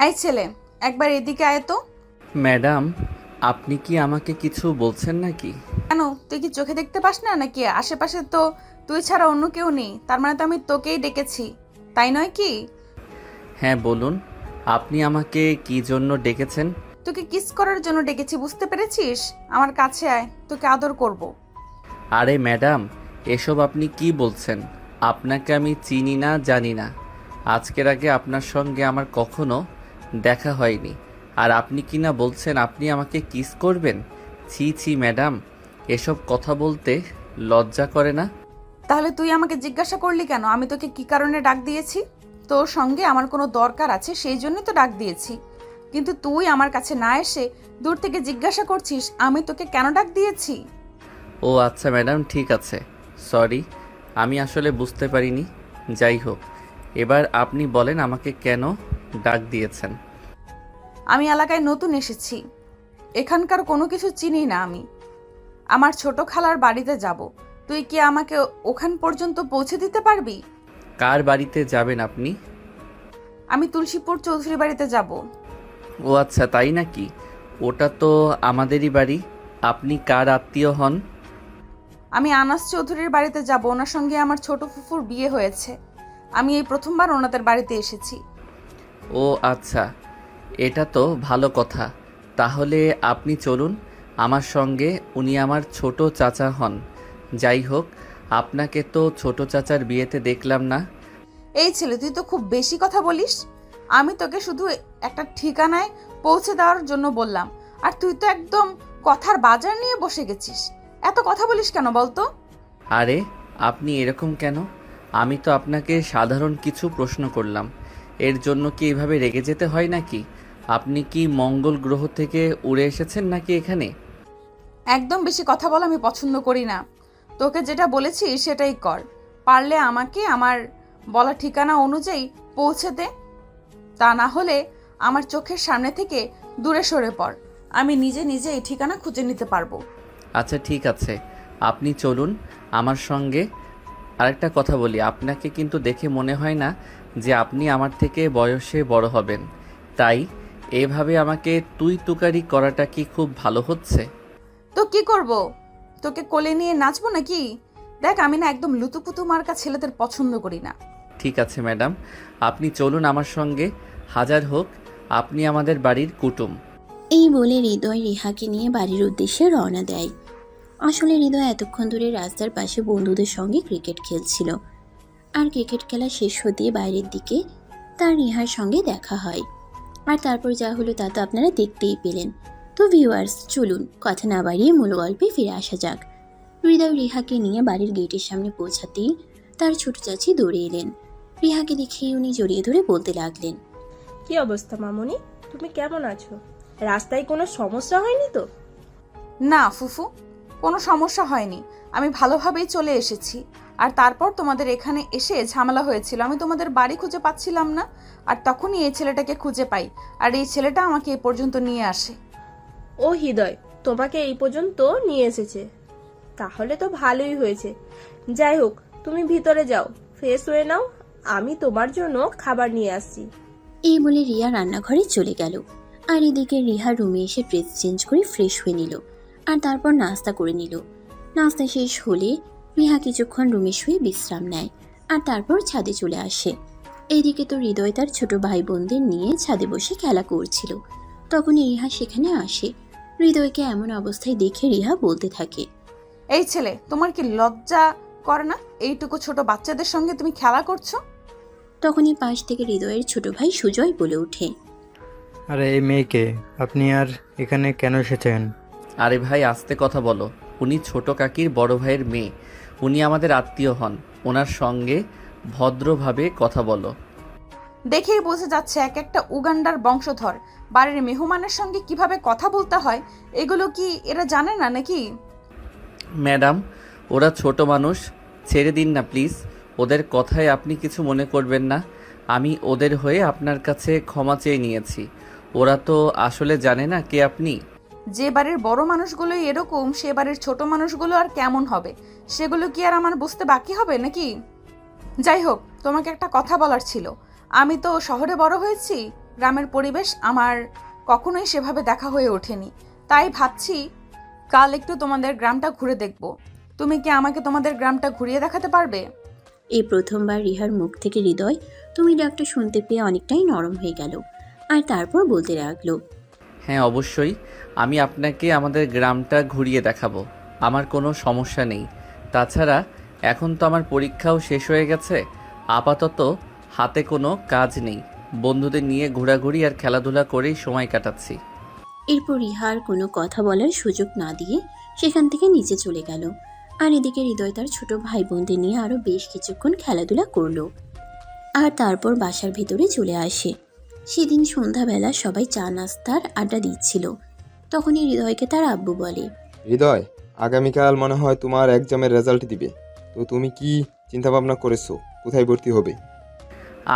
এই ছেলে, একবার এদিকে আয় তো। ম্যাডাম, আপনি কি আমাকে কিছু বলছেন নাকি? কেন, তুই কি চোখে দেখতে পাস না নাকি? আশেপাশে তো তুই ছাড়া অন্য কেউ নেই, তার মানে তো আমি তোকেই ডেকেছি, তাই নয় কি? হ্যাঁ বলুন, আপনি আমাকে কি জন্য ডেকেছেন? তোকে কিস করার জন্য ডেকেছি, বুঝতে পেরেছিস? আমার কাছে আয়, তোকে আদর করব। আরে ম্যাডাম, এসব আপনি কি বলছেন? আপনাকে আমি চিনি না, জানি না। আজকের আগে আপনার সঙ্গে আমার কখনো দেখা হয়নি। আর আপনি কি না বলছেন আপনি আমাকে কিস করবেন? ছি ছি ম্যাডাম, এসব কথা বলতে লজ্জা করে না? তাহলে তুই আমাকে জিজ্ঞাসা করলি কেন আমি তোকে কি কারণে ডাক দিয়েছি? তোর সঙ্গে আমার কোনো দরকার আছে সেই জন্যই তো ডাক দিয়েছি। কিন্তু তুই আমার কাছে না এসে দূর থেকে জিজ্ঞাসা করছিস আমি তোকে কেন ডাক দিয়েছি। ও আচ্ছা ম্যাডাম, ঠিক আছে। সরি, আমি আসলে বুঝতে পারিনি। যাই হোক, এবার আপনি বলেন আমাকে কেন ডাক দিয়েছেন। আমি এলাকায় নতুন এসেছি, এখানকার কোনো কিছু চিনি না আমি। আমার ছোট খালার বাড়িতে যাব, তুই কি আমাকে ওখান পর্যন্ত পৌঁছে দিতে পারবি? কার বাড়িতে যাবেন আপনি? আমি তুলসীপুর চৌধুরী বাড়িতে যাব। ও আচ্ছা, তাই নাকি? ওটা তো আমাদেরই বাড়ি। আপনি কার আত্মীয় হন? আমি আনাস চৌধুরীর বাড়িতে যাব, ওনার সঙ্গে আমার ছোট ফুফুর বিয়ে হয়েছে। আমি এই প্রথমবার ওনাদের বাড়িতে এসেছি। ও আচ্ছা, এটা তো ভালো কথা। তাহলে আপনি চলুন আমার সঙ্গে। উনি আমার ছোট চাচা হন। যাই হোক, আপনাকে তো ছোট চাচার বিয়েতে দেখলাম না। এই ছেলে, তুই তো খুব বেশি কথা বলিস। আমি তোকে শুধু একটা ঠিকানায় পৌঁছে দেওয়ার জন্য বললাম, আর তুই তো একদম কথার বাজার নিয়ে বসে গেছিস। এত কথা বলিস কেন বলতো? আরে, আপনি এরকম কেন? আমি তো আপনাকে সাধারণ কিছু প্রশ্ন করলাম, এর জন্য কি এভাবে রেগে যেতে হয় নাকি? আপনি কি মঙ্গল গ্রহ থেকে উড়ে এসেছেন নাকি এখানে? একদম বেশি কথা বলা আমি পছন্দ করি না। তোকে যেটা বলেছি সেটাই কর। পারলে আমাকে আমার বলা ঠিকানা অনুযায়ী পৌঁছে দে, তা না হলে আমার চোখের সামনে থেকে দূরে সরে পড়। আমি নিজে নিজে এই ঠিকানা খুঁজে নিতে পারবো। আচ্ছা ঠিক আছে, আপনি চলুন আমার সঙ্গে। আরেকটা কথা বলি, আপনাকে কিন্তু দেখে মনে হয় না যে আপনি আমার থেকে বয়সে বড় হবেন। তাই এভাবে আমাকে তুই তুকারি করাটা কি খুব ভালো হচ্ছে? তো কি করব? তোকে কোলে নিয়ে নাচবো নাকি? দেখ, আমি না একদম লুতুপুতু মার্কা ছেলেদের পছন্দ করি না। ঠিক আছে ম্যাডাম, আপনি চলুন আমার সঙ্গে। হাজার হোক, আপনি আমাদের বাড়ির কুটুম। এই বলে হৃদয় রিহাকে নিয়ে বাড়ির উদ্দেশ্যে রওনা দেয়। আসলে হৃদয় এতক্ষণ ধরে রাস্তার পাশে বন্ধুদের সঙ্গে ক্রিকেট খেলছিল। আর ক্রিকেট খেলা শেষ হতে বাইরের দিকে তার রিহার সঙ্গে দেখা হয়। আর তারপর যা হলো তা তো আপনারা দেখতেই পেলেন। তো ভিউয়ার্স, চলুন কথা না বাড়িয়ে মূল গল্পে ফিরে আসা যাক। হৃদয় রিহাকে নিয়ে বাড়ির গেটের সামনে পৌঁছাতেই তার ছোট চাচি দৌড়ে এলেন। রিহাকে দেখেই উনি জড়িয়ে ধরে বলতে লাগলেন, কি অবস্থা মামুনি? তুমি কেমন আছো? রাস্তায় কোনো সমস্যা হয়নি তো? না ফুফু, কোনো সমস্যা হয়নি। আমি ভালোভাবেই চলে এসেছি। আর তারপর তোমাদের এখানে এসে ঝামেলা হয়েছিল, আমি তোমাদের বাড়ি খুঁজে পাচ্ছিলাম না। আর তখনই এই ছেলেটাকে খুঁজে পাই, আর এই ছেলেটা আমাকে এ পর্যন্ত নিয়ে আসে। ও হৃদয় তোমাকে এই পর্যন্ত নিয়ে এসেছে, তাহলে তো ভালোই হয়েছে। যাই হোক, তুমি ভিতরে যাও, ফ্রেশ হয়ে নাও, আমি তোমার জন্য খাবার নিয়ে আসছি। এই বলে রিয়া রান্নাঘরে চলে গেল। আর এদিকে রিহা রুমে এসে ড্রেস চেঞ্জ করে ফ্রেশ হয়ে নিল। আর তারপর নাস্তা করে নিল। নাস্তা শেষ হলে রিহা কিছুক্ষণ রুমে শুয়ে বিশ্রাম নেয়। আর তারপর ছাদে চলে আসে। এইদিকে তো হৃদয় তার ছোট ভাই বোনদের নিয়ে ছাদে বসে খেলা করছিল। তখনই রিহা সেখানে আসে। হৃদয়কে এমন অবস্থায় দেখে রিহা বলতে থাকে, এই ছেলে, তোমার কি লজ্জা করে না? এইটুকু ছোট বাচ্চাদের সঙ্গে তুমি খেলা করছো। তখনই পাশ থেকে হৃদয়ের ছোট ভাই সুজয় বলে ওঠে, আরে এই মেয়েকে আপনি আর এখানে কেন এসেছেন? আরে ভাই, আস্তে কথা বলো। উনি ছোট কাকির বড় ভাইয়ের মেয়ে। উনি আমাদের আত্মীয় হন। ওনার সঙ্গে ভদ্রভাবে কথা বলো। দেখেই বোঝা যাচ্ছে এক একটা উগান্ডার বংশধর। বাড়ির মেহমানের সঙ্গে কিভাবে কথা বলতে হয় এগুলো কি এরা জানে না নাকি? ম্যাডাম, ওরা ছোট মানুষ, ছেড়ে দিন না প্লিজ। ওদের কথায় আপনি কিছু মনে করবেন না। আমি ওদের হয়ে আপনার কাছে ক্ষমা চেয়ে নিয়েছি। ওরা তো আসলে জানে না কে আপনি। যে বাড়ির বড় মানুষগুলোই এরকম, সে বাড়ির ছোট মানুষগুলো আর কেমন হবে সেগুলো কি আর আমার বুঝতে বাকি হবে নাকি? যাই হোক, তোমাকে একটা কথা বলার ছিল। আমি তো শহরে বড় হয়েছি, গ্রামের পরিবেশ আমার কখনোই সেভাবে দেখা হয়ে ওঠেনি, তাই ভাবছি কাল একটু তোমাদের গ্রামটা ঘুরে দেখব। তুমি কি আমাকে তোমাদের গ্রামটা ঘুরিয়ে দেখাতে পারবে? এই প্রথমবার রিহার মুখ থেকে হৃদয় তুমি ডাকটা শুনতে পেয়ে অনেকটাই নরম হয়ে গেল, আর তারপর বলতে লাগলো, হ্যাঁ অবশ্যই, আমি আপনাকে আমাদের গ্রামটা ঘুরিয়ে দেখাবো, আমার কোনো সমস্যা নেই। তাছাড়া এখন তো আমার পরীক্ষাও শেষ হয়ে গেছে, আপাতত হাতে কোনো কাজ নেই, বন্ধুদের নিয়ে ঘোরাঘুরি আর খেলাধুলা করেই সময় কাটাচ্ছি। এরপর রিহার কোনো কথা বলার সুযোগ না দিয়ে সেখান থেকে নিচে চলে গেল। আর এদিকে হৃদয় তার ছোট ভাই বোনদের নিয়ে আরও বেশ কিছুক্ষণ খেলাধুলা করলো, আর তারপর বাসার ভিতরে চলে আসে। সেদিন সন্ধ্যাবেলা সবাই চা নাস্তার আড্ডা দিচ্ছিল। তখনই হৃদয়কে তার আব্বু বলে, হৃদয়, আগামীকাল মনে হয় তোমার এক্সামের রেজাল্ট দিবে, তো তুমি কি চিন্তাভাবনা করেছো কোথায় ভর্তি হবে?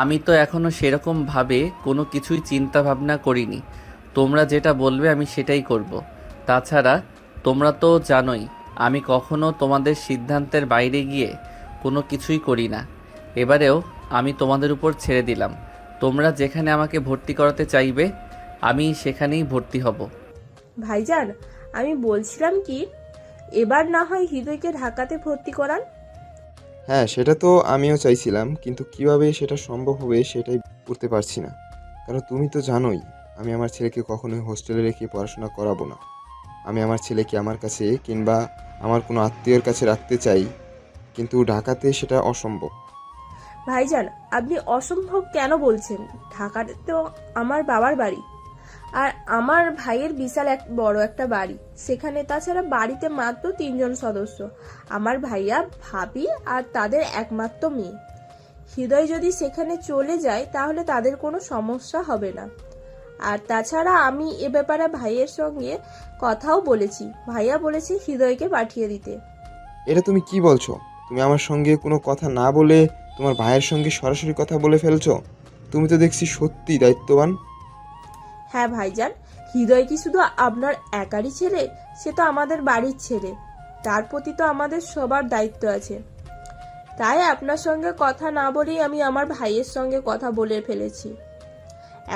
আমি তো এখনও সেরকমভাবে কোনো কিছুই চিন্তা ভাবনা করিনি, তোমরা যেটা বলবে আমি সেটাই করব। তাছাড়া তোমরা তো জানোই আমি কখনো তোমাদের সিদ্ধান্তের বাইরে গিয়ে কোনো কিছুই করি না। এবারেও আমি তোমাদের উপর ছেড়ে দিলাম, তোমরা যেখানে আমাকে ভর্তি করাতে চাইবে আমি সেখানেই ভর্তি হব। ভাইজান, আমি বলছিলাম কি, এবার না হয় হৃদয়কে ঢাকাতে ভর্তি করান। হ্যাঁ, সেটা তো আমিও চাইছিলাম, কিন্তু কিভাবে সেটা সম্ভব হবে সেটাই করতে পারছি না। কারণ তুমি তো জানোই আমি আমার ছেলেকে কখনোই হোস্টেলে রেখে পড়াশোনা করাবো না। আমি আমার ছেলেকে আমার কাছে কিংবা আমার কোনো আত্মীয়ের কাছে রাখতে চাই, কিন্তু ঢাকাতে সেটা অসম্ভব। ভাইজান, আপনি অসম্ভব কেন বলছেন? ঢাকাতে তো আমার বাবার বাড়ি, আর আমার ভাইয়ের বিশাল বড় একটা বাড়ি সেখানে। তাছাড়া বাড়িতে মাত্র 3 জন সদস্য, আমার ভাইয়া, ভাবি আর তাদের একমাত্র মেয়ে। হৃদয় যদি সেখানে চলে যায় তাহলে তাদের কোনো সমস্যা হবে না। আর তাছাড়া আমি এ ব্যাপারে ভাইয়ের সঙ্গে কথাও বলেছি, ভাইয়া বলেছে হৃদয়কে পাঠিয়ে দিতে। এটা তুমি কি বলছো? তুমি আমার সঙ্গে কোনো কথা না বলে তোমার ভাইয়ের সঙ্গে সরাসরি কথা বলে ফেলছো। তুমি তো দেখছি সত্যি দায়িত্ববান। হ্যাঁ ভাইজান, হৃদয় কি শুধু আপনার একারই ছেলে? সে তো আমাদের বাড়ির ছেলে, তার প্রতি তো আমাদের সবার দায়িত্ব আছে। তাই আপনার সঙ্গে কথা না বলেই আমি আমার ভাইয়ের সঙ্গে কথা বলে ফেলেছি।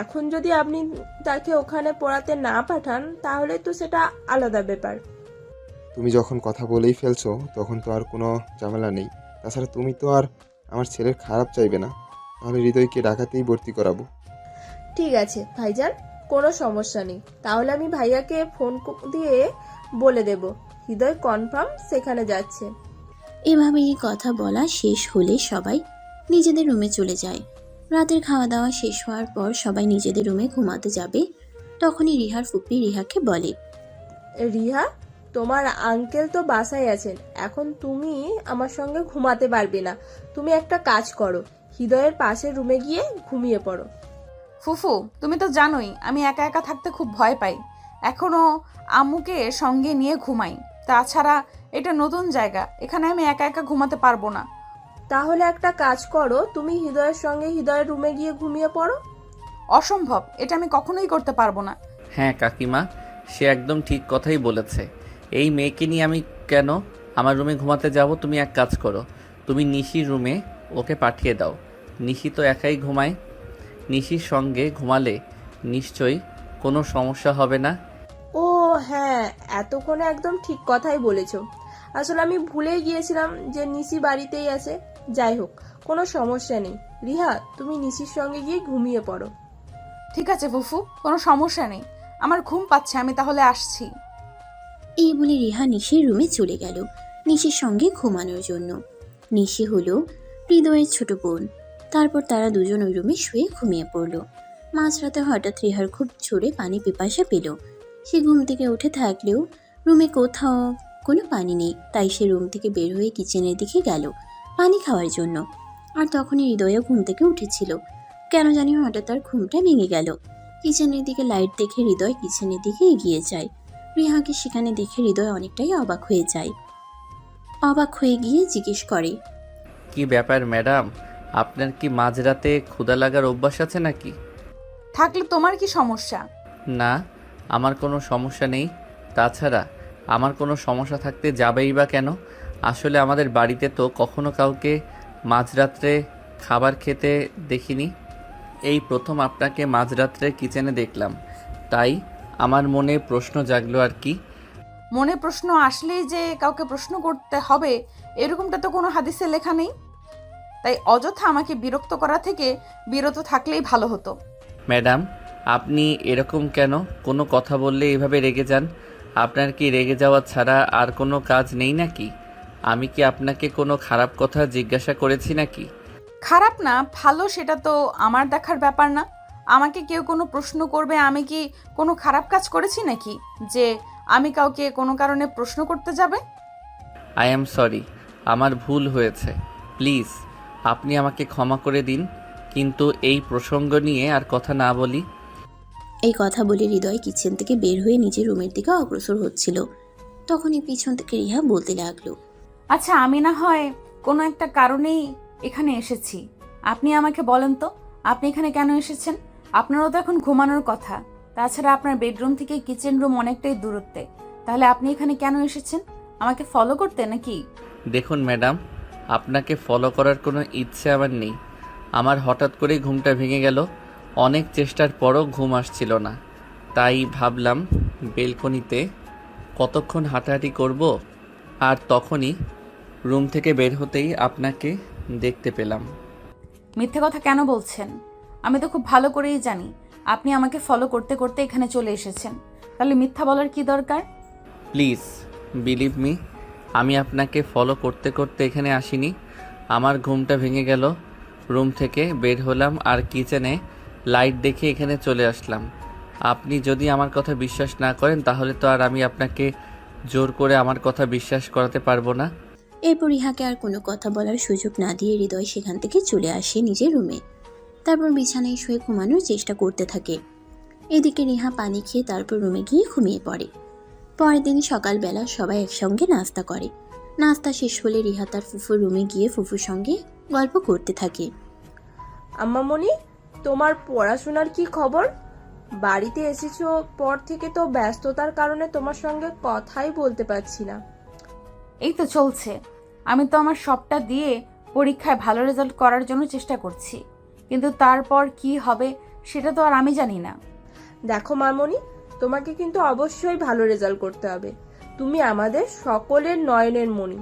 এখন যদি আপনি তাকে ওখানে পড়াতে না পাঠান তাহলে তো সেটা আলাদা ব্যাপার। তুমি যখন কথা বলেই ফেলছো তখন তো আর কোনো ঝামেলা নেই। তাছাড়া তুমি তো আর আমার ছেলের খারাপ চাইবে না, তাহলে হৃদয়কে ঢাকাতেই ভর্তি করাবো। ঠিক আছে ভাইজান, কোনো সমস্যা নেই। তাহলে আমি ভাইয়াকে ফোন দিয়ে বলে দেব হৃদয় কনফার্ম সেখানে যাচ্ছে। এভাবেই কথা বলা শেষ হলে সবাই নিজেদের রুমে চলে যায়। রাতের খাওয়া দাওয়া শেষ হওয়ার পর সবাই নিজেদের রুমে ঘুমাতে যাবে। তখনই রিহার ফুপি রিহাকে বলে, রিহা, তোমার আঙ্কেল তো বাসায় আছেন, এখন তুমি আমার সঙ্গে ঘুমাতে পারবে না। তুমি একটা কাজ করো, হৃদয়ের পাশের রুমে গিয়ে ঘুমিয়ে পড়ো। ফুফু, তুমি তো জানোই আমি একা একা থাকতে খুব ভয় পাই, এখনো আম্মুকে সঙ্গে নিয়ে ঘুমাই। তাছাড়া এটা নতুন জায়গা, এখানে আমি একা একা ঘুমাতে পারবো না। তাহলে একটা কাজ করো, তুমি হৃদয়ের সঙ্গে হৃদয়ের রুমে গিয়ে ঘুমিয়ে পড়ো। অসম্ভব, এটা আমি কখনোই করতে পারবো না। হ্যাঁ কাকিমা, সে একদম ঠিক কথাই বলেছে। এই মেয়েকে নিয়ে আমি কেন আমার রুমে ঘুমাতে যাব? তুমি এক কাজ করো, তুমি নিশির রুমে ওকে পাঠিয়ে দাও। নিশি তো একাই ঘুমায়, নিশির সঙ্গে ঘুমালে নিশ্চয়ই কোনো সমস্যা হবে না। ও হ্যাঁ, এতক্ষণে একদম ঠিক কথাই বলেছো। আসলে আমি ভুলেই গিয়েছিলাম যে নিশি বাড়িতেই আছে। যাই হোক, কোনো সমস্যা নেই। রিহা, তুমি নিশির সঙ্গে গিয়ে ঘুমিয়ে পড়ো। ঠিক আছে ফুফু, কোনো সমস্যা নেই, আমার ঘুম পাচ্ছে, আমি তাহলে আসছি। এই বলে রিহা নিশির রুমে চলে গেল নিশির সঙ্গে ঘুমানোর জন্য। নিশি হলো হৃদয়ের ছোট বোন। তারপর তারা দুজন ওই রুমে শুয়ে ঘুমিয়ে পড়ল। মাঝরাতে হঠাৎ রিহার খুব জোরে পানি পিপাসা পেল। সে ঘুম থেকে উঠে থাকলেও রুমে কোথাও কোনো পানি নেই, তাই সে রুম থেকে বের হয়ে কিচেনের দিকে গেল পানি খাওয়ার জন্য। আর তখনই হৃদয়ও ঘুম থেকে উঠেছিল। কেন জানি হঠাৎ তার ঘুমটা ভেঙে গেল। কিচেনের দিকে লাইট দেখে হৃদয় কিচেনের দিকে এগিয়ে যায়। রিহাকে সেখানে দেখে হৃদয় অনেকটাই অবাক হয়ে যায়। অবাক হয়ে গিয়ে জিজ্ঞেস করে, কি ব্যাপার ম্যাডাম, আপনার কি মাঝরাতে ক্ষুধা লাগার অভ্যাস আছে নাকি? থাকলে তোমার কি সমস্যা? না, আমার কোনো সমস্যা নেই। তাছাড়া আমার কোনো সমস্যা থাকতে যাবেই বা কেন? আসলে আমাদের বাড়িতে তো কখনো কাউকে মাঝরাত্রে খাবার খেতে দেখিনি। এই প্রথম আপনাকে মাঝরাত্রে কিচেনে দেখলাম, তাই আমার মনে প্রশ্ন জাগলো আর কি। মনে প্রশ্ন আসলেই যে কাউকে প্রশ্ন করতে হবে এরকমটা তো কোনো হাদিসে লেখা নেই। তাই অযথা আমাকে বিরক্ত করা থেকে বিরত থাকলেই ভালো হতো। ম্যাডাম, আপনি এরকম কেন? কোনো কথা বললে এভাবে রেগে যান। আপনার কি রেগে যাওয়া ছাড়া আর কোনো কাজ নেই নাকি? আমি কি আপনাকে কোনো খারাপ কথা জিজ্ঞাসা করেছি নাকি? খারাপ না ভালো সেটা তো আমার দেখার ব্যাপার না। আমাকে কেউ কোনো প্রশ্ন করবে, আমি কি কোনো খারাপ কাজ করেছি নাকি যে আমি কাউকে কোনো কারণে প্রশ্ন করতে যাবে? আই অ্যাম সরি, আমার ভুল হয়েছে। প্লিজ আপনি আমাকে ক্ষমা করে দিন, কিন্তু এই প্রসঙ্গ নিয়ে আর কথা না বলি। এই কথা বলে হৃদয় কিচেন থেকে বের হয়ে নিজের রুমের দিকে অগ্রসর হচ্ছিল। তখনই পিছন থেকে রিহা বলতে লাগলো, আচ্ছা আমি না হয় কোনো একটা কারণেই এখানে এসেছি। আপনি আমাকে বলেন তো, আপনি এখানে কেন এসেছেন? আপনারও তো এখন ঘুমানোর কথা। তাছাড়া আপনার বেডরুম থেকে কিচেন রুম অনেকটাই দূরত্বে। তাহলে আপনি এখানে কেন এসেছেন? আমাকে ফলো করতে নাকি? দেখুন ম্যাডাম, আপনাকে ফলো করার কোনো ইচ্ছে আমার নেই। আমার হঠাৎ করেই ঘুমটা ভেঙে গেল। অনেক চেষ্টার পরও ঘুম আসছিল না, তাই ভাবলাম বেলকনিতে কতক্ষণ হাঁটাহাঁটি করব, আর তখনই রুম থেকে বের হতেই আপনাকে দেখতে পেলাম। মিথ্যে কথা কেন বলছেন? আমি তো খুব ভালো করেই জানি আপনি আমাকে ফলো করতে করতে এখানে চলে এসেছেন। তাহলে মিথ্যা বলার কি দরকার? প্লিজ বিলিভ মি, আমি আপনাকে ফলো করতে করতে এখানে আসিনি। আমার ঘুমটা ভেঙে গেল, রুম থেকে বের হলাম আর কিচেনে লাইট দেখে এখানে চলে আসলাম। আপনি যদি আমার কথা বিশ্বাস না করেন তাহলে তো আর আমি আপনাকে জোর করে আমার কথা বিশ্বাস করাতে পারবো না। এরপর রিহাকে আর কোনো কথা বলার সুযোগ না দিয়ে হৃদয় সেখান থেকে চলে আসে নিজের রুমে। তারপর বিছানায় শুয়ে ঘুমানোর চেষ্টা করতে থাকে। এদিকে রিহা পানি খেয়ে তারপর রুমে গিয়ে ঘুমিয়ে পড়ে। পরের দিন সকালবেলা সবাই একসঙ্গে নাস্তা করে। নাস্তা শেষ হলে রিহা তার ফুফুর রুমে গিয়ে ফুফুর সঙ্গে গল্প করতে থাকে। আম্মামণি, তোমার পড়াশোনার কি খবর? বাড়িতে এসেছো পর থেকে তো ব্যস্ততার কারণে তোমার সঙ্গে কথাই বলতে পারছি না। এই তো চলছে। আমি তো আমার সবটা দিয়ে পরীক্ষায় ভালো রেজাল্ট করার জন্য চেষ্টা করছি, কিন্তু তারপর কি হবে সেটা তো আর আমি জানি না। দেখো মামনি, তোমাকে কিন্তু অবশ্যই ভালো রেজাল্ট করতে হবে। তুমি আমাদের সকলের নয়নের মণি।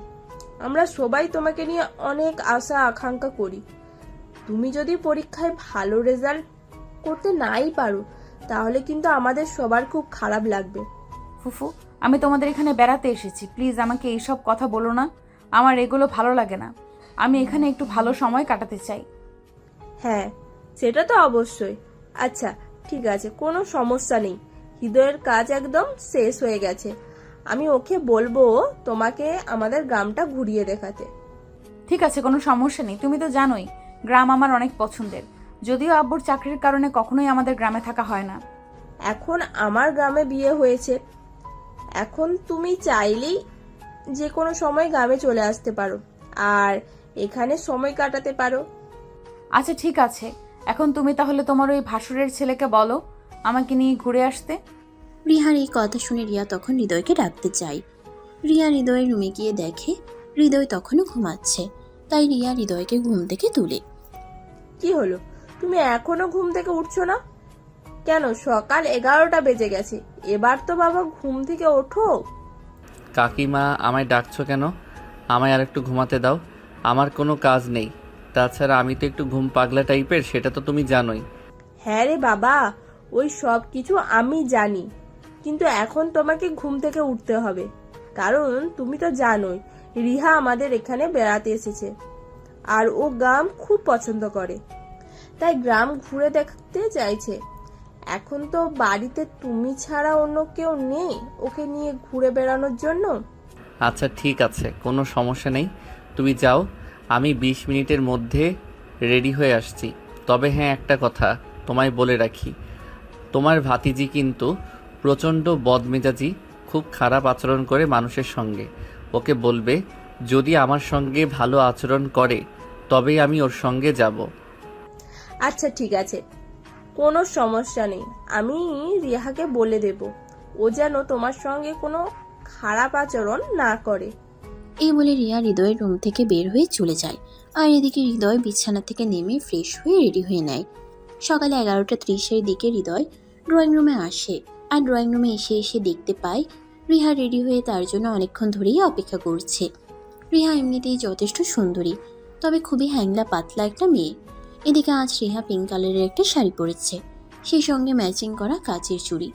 আমরা সবাই তোমাকে নিয়ে অনেক আশা আকাঙ্ক্ষা করি। তুমি যদি পরীক্ষায় ভালো রেজাল্ট করতে নাই পারো তাহলে কিন্তু আমাদের সবার খুব খারাপ লাগবে। ফুফু, আমি তোমাদের এখানে বেড়াতে এসেছি, প্লিজ আমাকে এইসব কথা বলো না। আমার এগুলো ভালো লাগে না। আমি এখানে একটু ভালো সময় কাটাতে চাই। হ্যাঁ, সেটা তো অবশ্যই। আচ্ছা ঠিক আছে, কোনো সমস্যা নেই। হৃদয়ের কাজ একদম শেষ হয়ে গেছে। আমি ওকে বলবো তোমাকে আমাদের গ্রামটা ঘুরিয়ে দেখাতে। ঠিক আছে, কোনো সমস্যা নেই। তুমি তো জানোই গ্রাম আমার অনেক পছন্দের। যদিও আব্বুর চাকরির কারণে কখনোই আমাদের গ্রামে থাকা হয় না। এখন আমার গ্রামে বিয়ে হয়েছে, এখন তুমি চাইলেই যে কোনো সময় গ্রামে চলে আসতে পারো আর এখানে সময় কাটাতে পারো। আচ্ছা ঠিক আছে, এখন তুমি তাহলে তোমার ওই ভাসুরের ছেলেকে বলো আমাকে নিয়ে ঘুরে আসতে। রিহার এই কথা শুনে রিয়া তখন হৃদয়কে ডাকতে চায়। রিয়া হৃদয়ের রুমে গিয়ে দেখে হৃদয় তখনও ঘুমাচ্ছে। তাই রিয়া হৃদয়কে ঘুম থেকে তুলে। কি হলো, তুমি এখনো ঘুম থেকে উঠছো না কেন? সকাল 11টা বেজে গেছে, এবার তো বাবা ঘুম থেকে ওঠো। কাকিমা, আমায় ডাকছো কেন? আমায় আর একটু ঘুমাতে দাও। আমার কোনো কাজ নেই। তাছাড়া আমি তো একটু ঘুম পাগলা টাইপের, সেটা তো তুমি জানোই। হ্যাঁ রে বাবা, ওই সব কিছু আমি জানি, কিন্তু এখন তোমাকে ঘুম থেকে উঠতে হবে। কারণ তুমি তো জানোই রিহা আমাদের এখানে বেড়াতে এসেছে আর ও গ্রাম খুব পছন্দ করে, তাই গ্রাম ঘুরে দেখতে চাইছে। এখন তো বাড়িতে তুমি ছাড়া অন্য কেউ নেই ওকে নিয়ে ঘুরে বেড়ানোর জন্য। আচ্ছা ঠিক আছে, কোনো সমস্যা নেই, তুমি যাও। আমি 20 মিনিটের মধ্যে রেডি হয়ে আসছি। তবে হ্যাঁ, একটা কথা তোমায় বলে রাখি, তোমার ভাতিজি কিন্তু প্রচণ্ড বদমেজাজি, খুব খারাপ আচরণ করে মানুষের সঙ্গে। ওকে বলবে যদি আমার সঙ্গে ভালো আচরণ করে তবেই আমি ওর সঙ্গে যাব। আচ্ছা ঠিক আছে, কোনো সমস্যা নেই, আমি রিহাকে বলে দেব ও যেন তোমার সঙ্গে কোনো খারাপ আচরণ না করে। এই বলে রিয়া হৃদয়ের রুম থেকে বের হয়ে চলে যায়। আর এদিকে হৃদয় বিছানা থেকে নেমে ফ্রেশ হয়ে রেডি হয়ে নেয়। সকালে 11:30-এর দিকে হৃদয় ড্রয়িং রুমে আসে, আর ড্রয়িং রুমে এসে এসে দেখতে পায় রিহা রেডি হয়ে তার জন্য অনেকক্ষণ ধরেই অপেক্ষা করছে। রিহা এমনিতেই যথেষ্ট সুন্দরী, তবে খুবই হ্যাংলা পাতলা একটা মেয়ে। এদিকে আজ রিহা পিঙ্ক কালারের একটা শাড়ি পরেছে, সেই সঙ্গে ম্যাচিং করা কাচের চুড়ি,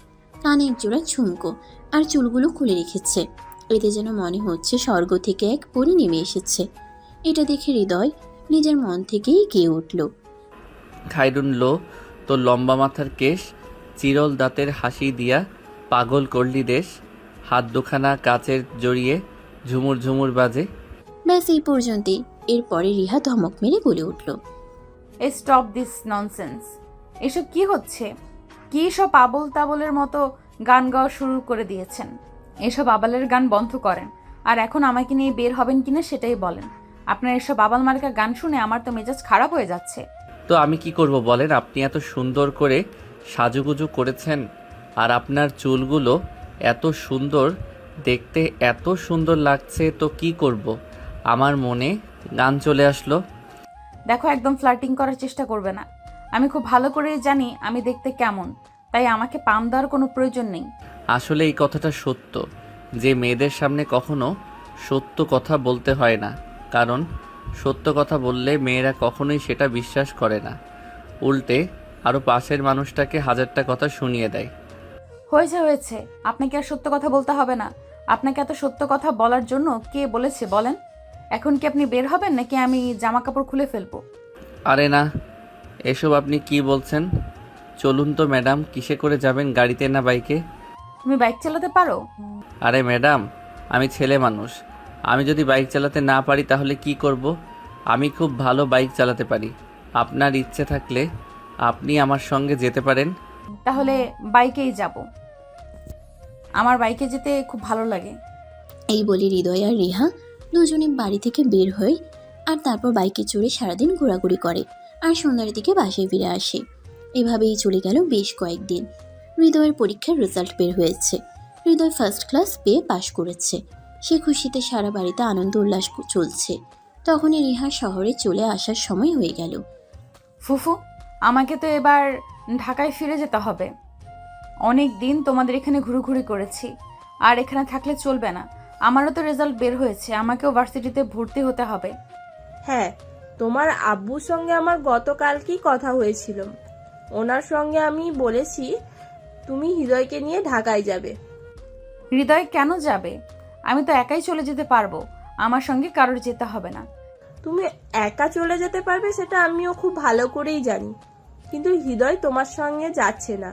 কানে এক জোড়া ঝুমকো, আর চুলগুলো খুলে রেখেছে। এতে যেন মনে হচ্ছে স্বর্গ থেকে এক পরী নেমে এসেছে। এটা দেখে হৃদয় নিজের মন থেকেই গেয়ে উঠল। খাইরুন লো, তোর লম্বা মাথার কেশ, চিরল দাঁতের হাসি দিয়া পাগল করলি দেশ, হাত দুখানা কাচের জড়িয়ে ঝুমুর ঝুমুর বাজে। ব্যাস এই পর্যন্তই। এরপরে রিহা ধমক মেরে বলে উঠল, স্টপ দিস ননসেন্স। এসব কি হচ্ছে? কি সব আবল তাবলের মতো গান গাওয়া শুরু করে দিয়েছেন? এসব আবালের গান বন্ধ করেন, আর এখন আমাকে নিয়ে বের হবেন কিনা সেটাই বলেন। আপনার এসব আবাল মার্কা গান শুনে আমার তো মেজাজ খারাপ হয়ে যাচ্ছে। তো আমি কি করব বলেন? আপনি এত সুন্দর করে সাজুগুজু করেছেন, আর আপনার চুলগুলো এত সুন্দর, দেখতে এত সুন্দর লাগছে, তো কি করব? আমার মনে গান চলে আসলো। দেখো, একদম ফ্লার্টিং করার চেষ্টা করবে না। আমি খুব ভালো করে জানি আমি দেখতে কেমন, তাই আমাকে পাম দেওয়ার কোনো প্রয়োজন নেই। আসলে এই কথাটা সত্য যে মেয়েদের সামনে কখনো সত্য কথা বলতে হয় না, কারণ সত্য কথা বললে মেয়েরা কখনোই সেটা বিশ্বাস করে না, উল্টে আরও পাশের মানুষটাকে হাজারটা কথা শুনিয়ে দেয়। হয়েছে হয়েছে, আপনাকে আর সত্য কথা বলতে হবে না। আপনাকে এত সত্য কথা বলার জন্য কে বলেছে বলেন? এখন কি আপনি বের হবেন নাকি আমি জামা কাপড় খুলে ফেলবো? আরে না, এসব আপনি কি বলছেন? চলুন তো ম্যাডাম, কিসে করে যাবেন, গাড়িতে না বাইকে? তুমি বাইক চালাতে পারো? আরে ম্যাডাম, আমি ছেলে মানুষ, আমি যদি বাইক চালাতে না পারি তাহলে কি করব? আমি খুব ভালো বাইক চালাতে পারি। আপনার ইচ্ছে থাকলে আপনি আমার সঙ্গে যেতে পারেন। তাহলে বাইকেই যাব। আমার বাইকে যেতে খুব ভালো লাগে। এই বলে হৃদয় আর রিহা দুজনে বাড়ি থেকে বের হয়ে আর তারপর বাইকে চড়ে সারাদিন ঘোরাঘুরি করে, আর সন্ধ্যার দিকে বাসায় ফিরে আসে। এভাবেই চলে গেল বেশ কয়েকদিন। হৃদয়ের পরীক্ষার রেজাল্ট বের হয়েছে। হৃদয় ফার্স্ট ক্লাস পেয়ে পাশ করেছে। সে খুশিতে সারা বাড়িতে আনন্দ উল্লাস চলছে। তখনই রিহা শহরে চলে আসার সময় হয়ে গেল। ফুফু, আমাকে তো এবার ঢাকায় ফিরে যেতে হবে। অনেক দিন তোমাদের এখানে ঘুরুঘুরি করেছি, আর এখানে থাকলে চলবে না। আমারও তো রেজাল্ট বের হয়েছে, আমাকেও ভার্সিটিতে ভর্তি হতে হবে। হ্যাঁ, তোমার আব্বুর সঙ্গে আমার গতকালকেই কথা হয়েছিল। ওনার সঙ্গে আমি বলেছি তুমি হৃদয়কে নিয়ে ঢাকায় যাবে। হৃদয় কেন যাবে? আমি তো একাই চলে যেতে পারবো, আমার সঙ্গে কারোর যেতে হবে না। তুমি একা চলে যেতে পারবে সেটা আমিও খুব ভালো করেই জানি, কিন্তু হৃদয় তোমার সঙ্গে যাচ্ছে না।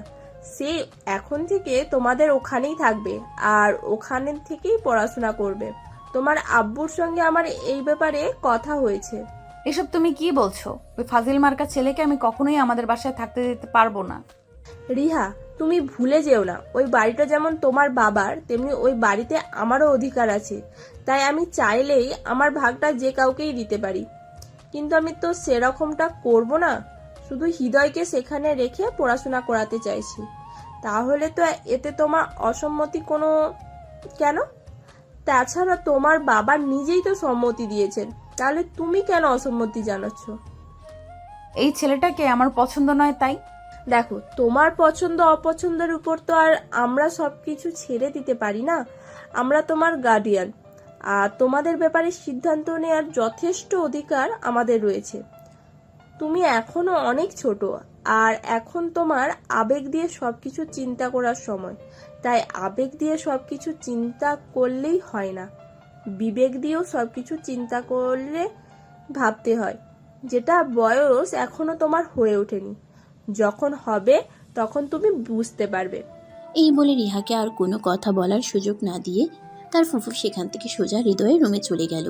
সে এখন থেকে তোমাদের ওখানেই থাকবে, আর ওখানে থেকেই পড়াশোনা করবে। তোমার আব্বুর সঙ্গে আমার এই ব্যাপারে কথা হয়েছে। এসব তুমি কি বলছো? ওই ফাজিল মার্কা ছেলেকে আমি কখনোই আমাদের বাসায় থাকতে দিতে পারবো না। রিহা, তুমি ভুলে যেও না, ওই বাড়িটা যেমন তোমার বাবার, তেমনি ওই বাড়িতে আমারও অধিকার আছে। তাই আমি চাইলেই আমার ভাগটা যে কাউকেই দিতে পারি, কিন্তু আমি তো সেরকমটা করব না। শুধু হৃদয়কে সেখানে রেখে পড়াশোনা করাতে চাইছি। তাহলে তো এতে তোমার অসম্মতি কোনো কেন? তাছাড়া তোমার বাবা নিজেই তো সম্মতি দিয়েছেন, তাহলে তুমি কেন অসম্মতি জানাচ্ছ? এই ছেলেটাকে আমার পছন্দ নয় তাই। দেখো, তোমার পছন্দ অপছন্দের উপর তো আর আমরা সবকিছু ছেড়ে দিতে পারি না। আমরা তোমার গার্ডিয়ান, আর তোমাদের ব্যাপারে সিদ্ধান্ত নেওয়ার যথেষ্ট অধিকার আমাদের রয়েছে। তুমি এখনো অনেক ছোট, আর এখন তোমার আবেগ দিয়ে সবকিছু চিন্তা করার সময়। তাই আবেগ দিয়ে সবকিছু চিন্তা করলেই হয় না, বিবেক দিয়েও সবকিছু চিন্তা করলে ভাবতে হয়। যেটা বয়স এখনো তোমার হয়ে ওঠেনি, যখন হবে তখন তুমি বুঝতে পারবে। এই বলে রিহাকে আর কোনো কথা বলার সুযোগ না দিয়ে তার ফুফু সেখান থেকে সোজা হৃদয়ের রুমে চলে গেল,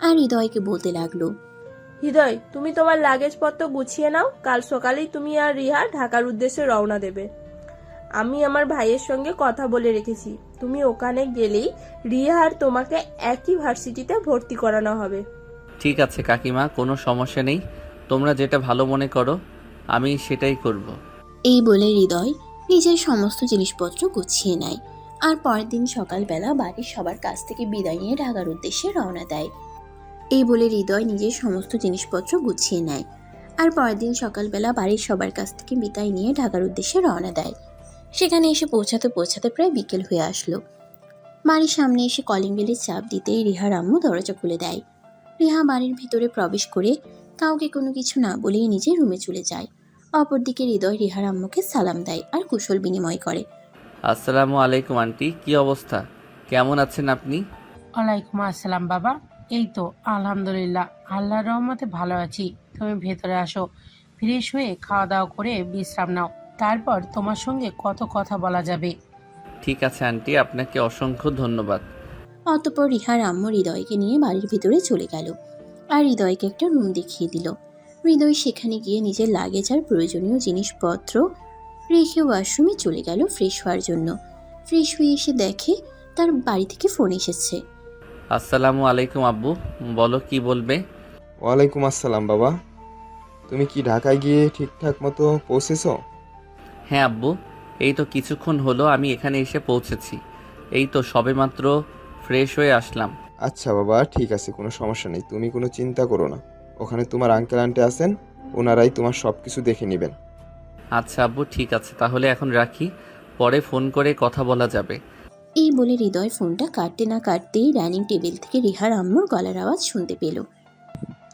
আর হৃদয়কে বলতে লাগলো, হৃদয়, তুমি তোমার লাগেজপত্র গুছিয়ে নাও। কাল সকালেই তুমি আর রিহা ঢাকার উদ্দেশ্যে রওনা দেবে। আমি আমার ভাইয়ের সঙ্গে কথা বলে রেখেছি, তুমি ওখানে গেলেই রিহা আর তোমাকে একই ভার্সিটিতে ভর্তি করানো হবে। ঠিক আছে কাকিমা, কোনো সমস্যা নেই, তোমরা যেটা ভালো মনে করো আমি সেটাই করব। এই বলে হৃদয় নিজের সমস্ত জিনিসপত্র গুছিয়ে নেয়, আর পরের দিন সকালবেলা বাড়ির সবার কাছ থেকে বিদায় নিয়ে ঢাকার উদ্দেশ্যে রওনা দেয়। এই বলে হৃদয় নিজের সমস্ত জিনিসপত্র গুছিয়ে নেয়, আর পরের দিন সকালবেলা বাড়ির সবার কাছ থেকে বিদায় নিয়ে ঢাকার উদ্দেশ্যে রওনা দেয়। সেখানে এসে পৌঁছাতে পৌঁছাতে প্রায় বিকেল হয়ে আসলো। বাড়ির সামনে এসে কলিং বেলে চাপ দিতেই রিহার আম্মু দরজা খুলে দেয়। রিহা বাড়ির ভিতরে প্রবেশ করে কাউকে কোনো কিছু না বলেই নিজের রুমে চলে যায়। অপরদিকে হৃদয় রিহার আম্মুকে সালাম দেয় আর কুশল বিনিময় করে। আসসালামু আলাইকুম আন্টি, কি অবস্থা? কেমন আছেন আপনি? ওয়ালাইকুম আসসালাম বাবা। এই তো আলহামদুলিল্লাহ, আল্লাহর রহমতে ভালো আছি। তুমি ভেতরে আসো, ফ্রেশ হয়ে খাওয়া দাওয়া করে বিশ্রাম নাও, তারপর তোমার সঙ্গে কত কথা বলা যাবে। ঠিক আছে আন্টি, আপনাকে অসংখ্য ধন্যবাদ। অতঃপর রিহার আম্মু হৃদয়কে নিয়ে বাড়ির ভিতরে চলে গেল আর হৃদয়কে একটা রুম দেখিয়ে দিল। হৃদয় সেখানে গিয়ে নিজের লাগেজ আর প্রয়োজনীয় জিনিসপত্র রেখে ওয়াশরুমে চলে গেল ফ্রেশ হওয়ার জন্য। ফ্রেশ হয়ে এসে দেখে তার বাড়ি থেকে ফোন এসেছে। আসসালামু আলাইকুম আব্বু, বলো কি বলবে? ওয়ালাইকুম আসসালাম বাবা। তুমি কি ঢাকায় গিয়ে ঠিকঠাক মতো পৌঁছেছো? হ্যাঁ আব্বু, এই তো কিছুক্ষণ হলো আমি এখানে এসে পৌঁছেছি। এই তো সবেমাত্র ফ্রেশ হয়ে আসলাম। আচ্ছা বাবা, ঠিক আছে, কোনো সমস্যা নেই, তুমি কোনো চিন্তা করো না। ওখানে তোমার আঙ্কেল আন্টি আছেন, ওনারাই তোমার সব কিছু দেখে নেবেন। আচ্ছা আব্বু, ঠিক আছে, তাহলে এখন রাখি, পরে ফোন করে কথা বলা যাবে। এই বলে হৃদয় ফোনটা কাটতে না কাটতেই ডাইনিং টেবিল থেকে রিহার আম্মুর গলার আওয়াজ শুনতে পেল।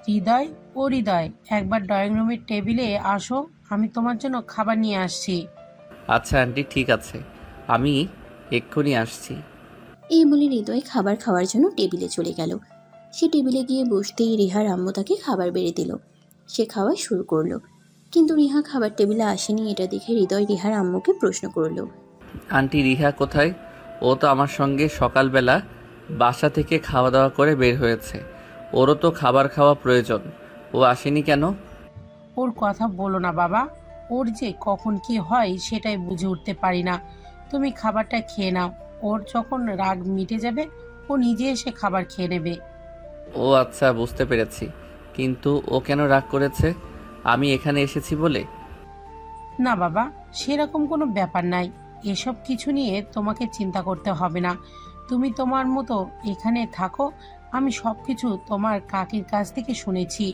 হৃদয়, ও হৃদয়, একবার ড্রয়িং রুমের টেবিলে আসো, আমি তোমার জন্য খাবার নিয়ে আসছি। আচ্ছা আন্টি, ঠিক আছে, আমি এক্ষুনি আসছি। এই বলে হৃদয় খাবার খাওয়ার জন্য টেবিলে চলে গেল। সে টেবিলে গিয়ে বসতেই রিহার আম্মু তাকে খাবার বেড়ে দিল। সে খাওয়া শুরু করলো, কিন্তু রিহা খাবার টেবিলে আসেনি। এটা দেখে হৃদয় রিহার আম্মুকে প্রশ্ন করলো। আন্টি রিহা কোথায়? ও তো আমার সঙ্গে সকালবেলা বাসা থেকে খাওয়া দাওয়া করে বের হয়েছে, ওরও তো খাবার খাওয়া প্রয়োজন, ও আসেনি কেন? ওর কথা বলো না বাবা, ওর যে কখন কি হয় সেটাই বুঝে উঠতে পারি না। তুমি খাবারটা খেয়ে নাও, ওর যখন রাগ মিটে যাবে ও নিজে এসে খাবার খেয়ে নেবে। ও আচ্ছা, বুঝতে পেরেছি, কিন্তু ও কেন রাগ করেছে? আমি এখানে এসেছি বলে? না বাবা, সেরকম কোনো ব্যাপার নাই, এসব কিছু নিয়ে তোমাকে চিন্তা করতে হবে না। তুমি তোমার মতো এখানে থাকো, আমি সব কিছু তোমার কাকির কাছ থেকে শুনেছি।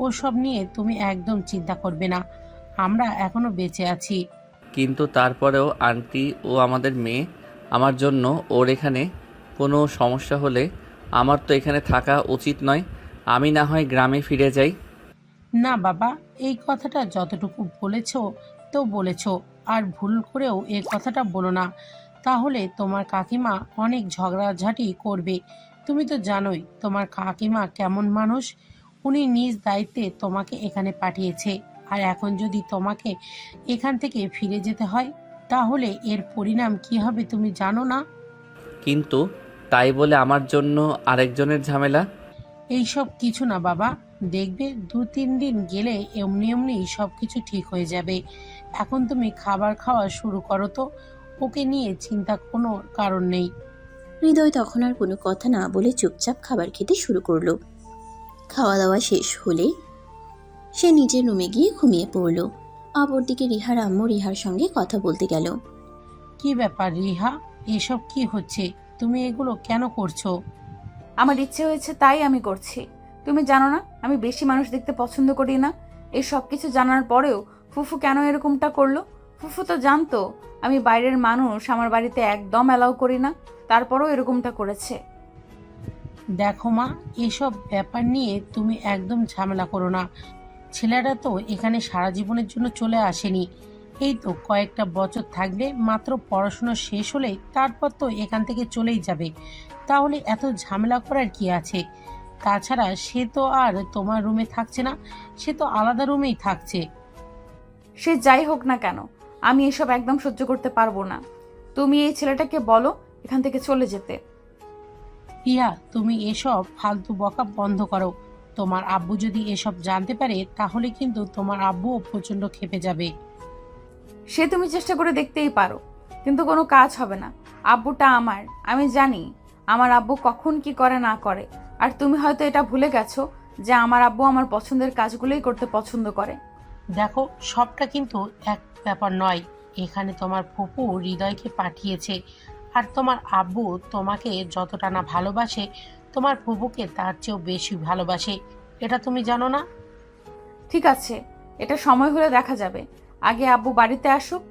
ওসব নিয়ে তুমি একদম চিন্তা করবে না, আমরা এখনো বেঁচে আছি। কিন্তু তারপরেও আন্টি, ও আমাদের মেয়ে, আমার জন্য ওর এখানে কোনো সমস্যা হলে আমার তো এখানে থাকা উচিত নয়। আমি না হয় গ্রামে ফিরে যাই। না বাবা, এই কথাটা যতটুকু বলেছো তো বলেছো, আর ভুল করেও এই কথাটা বলো না, তাহলে তোমার কাকিমা অনেক ঝগড়াঝাটি করবে। তুমি তো জানোই তোমার কাকিমা কেমন মানুষ, উনি নিজ দায়িত্বে তোমাকে এখানে পাঠিয়েছে, আর এখন যদি তোমাকে এখান থেকে ফিরে যেতে হয় তাহলে এর পরিণাম কি হবে তুমি জানো না? কিন্তু তাই বলে আমার জন্য আরেকজনের ঝামেলা? এইসব কিছু না বাবা, দেখবে 2-3 দিন গেলে এমনি এমনি সব কিছু ঠিক হয়ে যাবে। এখন তুমি খাবার খাওয়া শুরু করো তো, ওকে নিয়ে চিন্তা কোনো কারণ নেই। হৃদয় তখন আর কোনো কথা না বলে চুপচাপ খাবার খেতে শুরু করলো। খাওয়া দাওয়া শেষ হলে সে নিজের রুমে গিয়ে ঘুমিয়ে পড়ল। অপরদিকে রিহার আম্মু রিহার সঙ্গে কথা বলতে গেল। কি ব্যাপার রিহা, এসব কি হচ্ছে? তুমি এগুলো কেন করছো? আমার ইচ্ছে হয়েছে তাই আমি করছি। তুমি জানো না আমি বেশি মানুষ দেখতে পছন্দ করি না। এই সব কিছু জানার পরেও ফুফু কেন এরকমটা করলো? ফুফু তো জানতো আমি বাইরের মানুষ আমার বাড়িতে একদম অ্যালাউ করি না, তারপরেও এরকমটা করেছে। দেখো মা, এসব ব্যাপার নিয়ে তুমি একদম ঝামেলা করো না। ছেলেরা তো এখানে সারা জীবনের জন্য চলে আসেনি, এই তো কয়েকটা বছর থাকবে, মাত্র পড়াশোনা শেষ হলে তারপর তো এখান থেকে চলেই যাবে। তাহলে এত ঝামেলা করার কি আছে? তাছাড়া সে তো আর তোমার রুমে থাকছে না, সে তো আলাদা রুমেই থাকছে। সে যাই হোক না কেন, আমি এসব একদম সহ্য করতে পারবো না। তুমি এই ছেলেটাকে বলো এখান থেকে চলে যেতে। রিয়া, তুমি এসব ফালতু বকা বন্ধ করো। তোমার আব্বু যদি এসব জানতে পারে তাহলে কিন্তু তোমার আব্বুও প্রচন্ড ক্ষেপে যাবে। সে তুমি চেষ্টা করে দেখতেই পারো, কিন্তু কোনো কাজ হবে না। আব্বুটা আমার, আমি জানি আমার আব্বু কখন কি করে না করে। আর তুমি হয়তো এটা ভুলে গেছো যে আমার আব্বু আমার পছন্দের কাজগুলোই করতে পছন্দ করে। দেখো, সবটা কিন্তু এক ব্যাপার নয়। এখানে তোমার ফুপু হৃদয়কে পাঠিয়েছে, আর তোমার আব্বু তোমাকে যতটা না ভালোবাসে তোমার ফুপুকে তার চেয়েও বেশি ভালোবাসে, এটা তুমি জানো না? ঠিক আছে, এটা সময় হলে দেখা যাবে। আগে আব্বু বাড়িতে আসুক।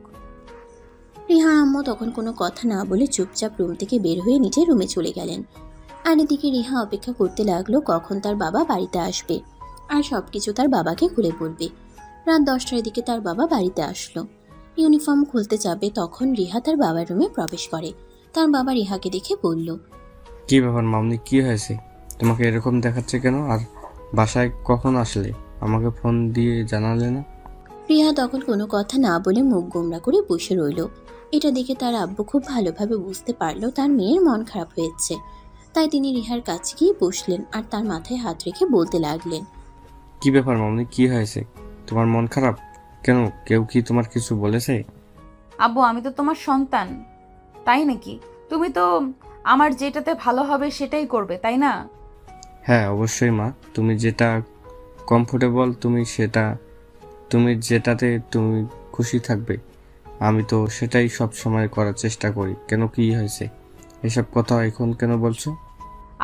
রিহার আম্মু তখন কোনো কথা না বলে চুপচাপ রুম থেকে বের হয়ে নিজের রুমে চলে গেলেন। আর এদিকে রিহা অপেক্ষা করতে লাগলো কখন তার বাবা বাড়িতে আসবে আর সবকিছু তার বাবাকে খুলে বলবে। রাত 10টার দিকে তার বাবা বাড়িতে আসলো। ইউনিফর্ম খুলতে যাবে তখন রিহা তার বাবার রুমে প্রবেশ করে। তার বাবা রিহাকে দেখে বলল, কি ব্যাপার মামনি, কি হয়েছে? তোমাকে এরকম দেখাচ্ছে কেন? আর বাসায় কখন আসলে? আমাকে ফোন দিয়ে জানালে না? রিহা তখন কোনো কথা না বলে মুখ গোমড়া করে বসে রইল। এটা দেখে তার আব্বু খুব ভালোভাবে বুঝতে পারলো তার মেয়ের মন খারাপ হয়েছে। তাই তিনি রিহার কাছে গিয়ে বসলেন আর তার মাথায় হাত রেখে বলতে লাগলেন, কি ব্যাপার মামনি, কি হয়েছে? তোমার মন খারাপ কেন? কেউ কি তোমার কিছু বলেছে? আব্বু, আমি তো তোমার সন্তান, তাই নাকি? তুমি তো আমার যেটাতে ভালো হবে সেটাই করবে, তাই না? হ্যাঁ অবশ্যই মা, তুমি যেটা কমফোর্টেবল তুমি যেটাতে তুমি খুশি থাকবে, আমি তো সেটাই সব সময় করার চেষ্টা করি। কেন, কি হয়েছে? এসব কথা এখন কেন বলছো?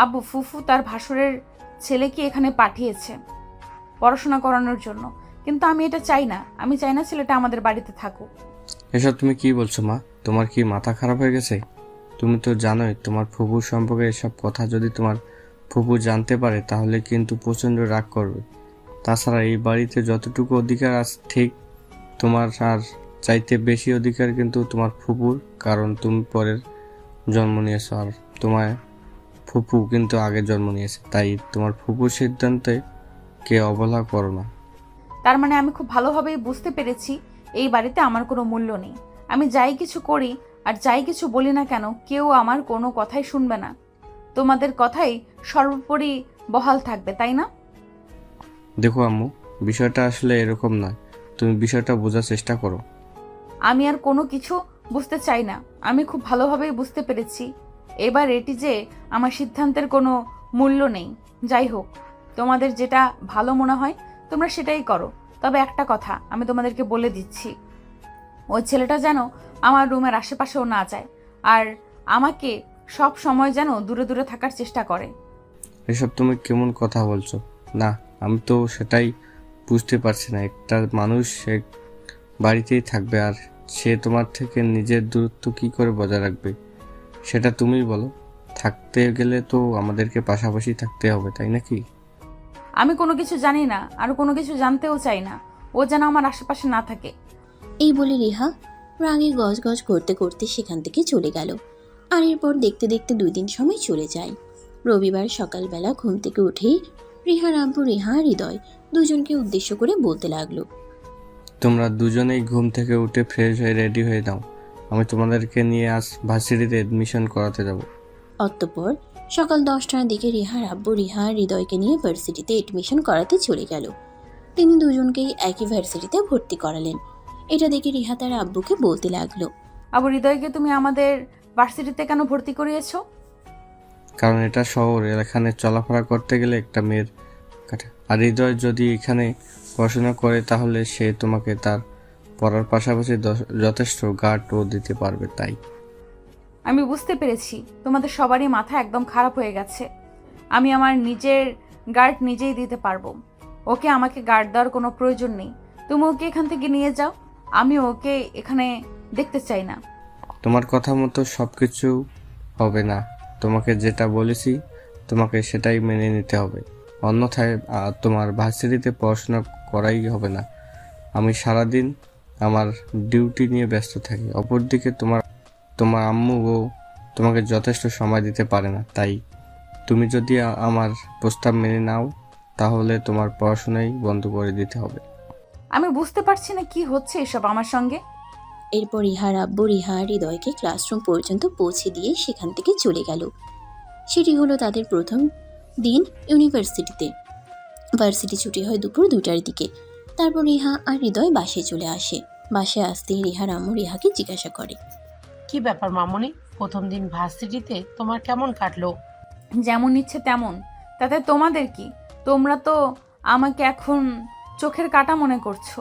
আব্বু, ফুফু তার ভাসুরের ছেলেকে এখানে পাঠিয়েছে পড়াশোনা করানোর জন্য, কিন্তু আমি এটা চাই না। আমি চাই না ছেলেটা আমাদের বাড়িতে থাকুক। এসব তুমি কি বলছো মা? তোমার কি মাথা খারাপ হয়ে গেছে? তুমি তো জানোই তোমার ফুফু সম্পর্কে এসব কথা যদি তোমার ফুফু জানতে পারে তাহলে কিন্তু প্রচণ্ড রাগ করবে। তাছাড়া এই বাড়িতে যতটুকু অধিকার আছে ঠিক তোমার আর চাইতে বেশি অধিকার কিন্তু তোমার ফুপুর, কারণ তুমি পরের জন্ম নিয়েছো আর তোমার ফুপু কিন্তু আগে জন্ম নিয়েছে। তাই তোমার ফুপুর সিদ্ধান্তে কে অবহেলা করো না। তার মানে আমি খুব ভালোভাবেই বুঝতে পেরেছি এই বাড়িতে আমার কোনো মূল্য নেই। আমি যাই কিছু করি আর যাই কিছু বলি না কেন, কেউ আমার কোনো কথাই শুনবে না। তোমাদের কথাই সর্বোপরি বহাল থাকবে, তাই না? দেখো আম্মু, বিষয়টা আসলে এরকম নয়, তুমি বিষয়টা বোঝার চেষ্টা করো। আমি আর কোনো কিছু বুঝতে চাই না। আমি খুব ভালোভাবেই বুঝতে পেরেছি এবার এটি যে আমার সিদ্ধান্তের কোনো মূল্য নেই। যাই হোক, তোমাদের যেটা ভালো মনে হয় তোমরা সেটাই করো। তবে একটা কথা আমি তোমাদেরকে বলে দিচ্ছি, ওই ছেলেটা যেন আমার রুমের আশেপাশেও না যায়, আর আমাকে সব সময় যেন দূরে দূরে থাকার চেষ্টা করে। এসব তুমি কেমন কথা বলছো? না, আমি তো সেটাই বুঝতে পারছি না। একটা মানুষ এক বাড়িতেই থাকবে আর সে তোমার থেকে নিজের দূরত্ব কি করে বজায় রাখবে সেটা তুমিই বলো। থাকতে গেলে তো আমাদেরকে পাশাপাশি থাকতে হবে, তাই নাকি? আমি কোনো কিছু জানি না আর কোনো কিছু জানতেও চাই না। ও যেন আমার আশেপাশে না থাকে। এই বলে রিহা রাগে গজগজ করতে করতে সেখান থেকে চলে গেল। আর এরপর দেখতে দেখতে 2 দিন সময় চলে যায়। রবিবার সকালবেলা ঘুম থেকে উঠেই রিহার আব্বু রিহা আর হৃদয় দুজনকে উদ্দেশ্য করে বলতে লাগলো, তোমরা দুজনেই ঘুম থেকে উঠে ফ্রেশ হয়ে রেডি হয়ে নাও, আমি তোমাদেরকে নিয়ে আজ ভার্সিটিতে এডমিশন করাতে যাব। অতঃপর সকাল 10টার দিকে রিহার আব্বু রিহা আর হৃদয়কে নিয়ে ভার্সিটিতে এডমিশন করাতে চলে গেল। তিনি দুজনকেই একই ভার্সিটিতে ভর্তি করালেন। এটা দেখে রিহা তার আব্বুকে বলতে লাগলো, আবু, হৃদয়কে তুমি আমাদের ভার্সিটিতে কেন ভর্তি করিয়েছো? কারণ এটা শহর, এখানে চলাফেরা করতে গেলে একটা মেয়ের কাটে। আর হৃদয় যদি এখানে পড়াশোনা করে তাহলে সে তোমাকে তার পড়ার পাশাপাশি যথেষ্ট গার্ডও দিতে পারবে। তাই আমি বুঝতে পেরেছি তোমাদের সবারই মাথা একদম খারাপ হয়ে গেছে। আমি আমার নিজের গার্ড নিজেই দিতে পারবো। ওকে আমাকে গার্ড দেওয়ার কোনো প্রয়োজন নেই। তুমি ওকে এখান থেকে নিয়ে যাও। আমি ওকে এখানে দেখতে চাই না। তোমার কথা মতো সব কিছু হবে না। তোমাকে যেটা বলেছি তোমাকে সেটাই মেনে নিতে হবে, অন্যথায় তোমার ভার্সিটিতে পড়াশোনা করাই হবে না। আমি সারাদিন আমার ডিউটি নিয়ে ব্যস্ত থাকি। অপরদিকে তোমার আম্মুও তোমাকে যথেষ্ট সময় দিতে পারে না। তাই তুমি যদি আমার প্রস্তাব মেনে নাও তাহলে তোমার পড়াশোনাই বন্ধ করে দিতে হবে। আমি বুঝতে পারছি না কি হচ্ছে এসব আমার সঙ্গে। এরপর রিহার আব্বু রিহা আর হৃদয়কে ক্লাসরুম পর্যন্ত পৌঁছে দিয়ে সেখান থেকে চলে গেল। সেটি হলো তাদের প্রথম দিন ইউনিভার্সিটিতে। ভার্সিটি ছুটি হয় দুপুর 2টার দিকে। তারপর রিহা আর হৃদয় বাসে চলে আসে। বাসে আসতেই রিহার আম্মু রিহাকে জিজ্ঞাসা করে, কি ব্যাপার মামনি, প্রথম দিন ভার্সিটিতে তোমার কেমন কাটলো? যেমন ইচ্ছে তেমন, তাতে তোমাদের কি? তোমরা তো আমাকে এখন চোখের কাঁটা মনে করছো।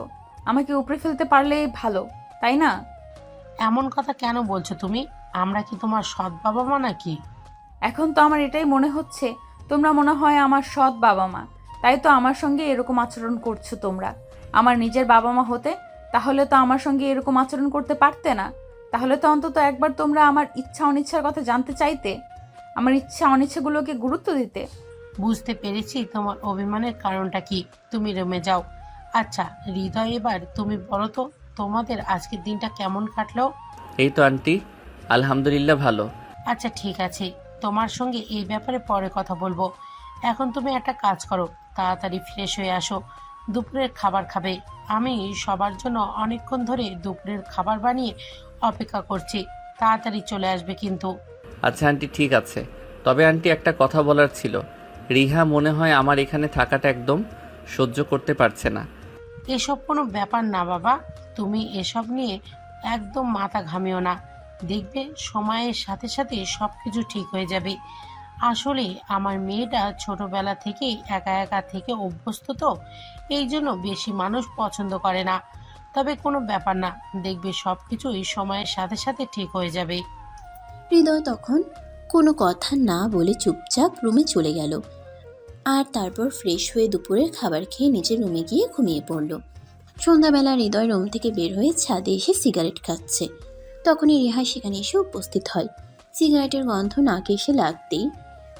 আমাকে উপড়ে ফেলতে পারলেই ভালো, তাই না? এমন কথা কেন বলছো তুমি? আমরা কি তোমার সৎ বাবা মা নাকি? এখন তো আমার এটাই মনে হচ্ছে তোমরা মনে হয় আমার সৎ বাবা মা। তাই তো আমার সঙ্গে এরকম আচরণ করছো তোমরা। আমার নিজের বাবা মা হতে তাহলে তো আমার সঙ্গে এরকম আচরণ করতে পারতে না। তাহলে তো অন্তত একবার তোমরা আমার ইচ্ছা অনিচ্ছার কথা জানতে চাইতে, আমার ইচ্ছা অনিচ্ছাগুলোকে গুরুত্ব দিতে। বুঝতে পেরেছি তোমার অভিমানের কারণটা কি। তুমি রুমে যাও। আচ্ছা হৃদয়, এবার তুমি বলো তো তোমাদের আজকের দিনটা কেমন কাটলো? এই তো আন্টি, আলহামদুলিল্লাহ ভালো। আচ্ছা ঠিক আছে, তোমার সঙ্গে এই ব্যাপারে পরে কথা বলবো। এখন তুমি একটা কাজ করো, তাড়াতাড়ি ফ্রেশ হয়ে আসো, দুপুরের খাবার খাবে। আমি সবার জন্য অনেকক্ষণ ধরে দুপুরের খাবার বানিয়ে অপেক্ষা করছি, তাড়াতাড়ি চলে আসবে কিন্তু। আচ্ছা আন্টি ঠিক আছে। তবে আন্টি একটা কথা বলার ছিল। রিহা মনে হয় আমার এখানে থাকাটা একদম সহ্য করতে পারছে না। এসব কোনো ব্যাপার না বাবা, তুমি এসব নিয়ে একদম মাথা ঘামিও না। দেখবে সময়ের সাথে সাথে সব কিছু ঠিক হয়ে যাবে। আসলে আমার মেয়েটা ছোটবেলা থেকেই একা একা থেকে অভ্যস্ত, তো এই জন্য বেশি মানুষ পছন্দ করে না। তবে কোনো ব্যাপার না, দেখবে সব কিছুই সময়ের সাথে সাথে ঠিক হয়ে যাবে। হৃদয় তখন কোনো কথা না বলে চুপচাপ রুমে চলে গেল। আর তারপর ফ্রেশ হয়ে দুপুরের খাবার খেয়ে নিজের রুমে গিয়ে ঘুমিয়ে পড়ল। সন্ধ্যাবেলা হৃদয় রুম থেকে বের হয়ে ছাদে এসে সিগারেট খাচ্ছে। তখনই রিহা সেখানে এসে উপস্থিত হয়। সিগারেটের গন্ধ নাকে এসে লাগতেই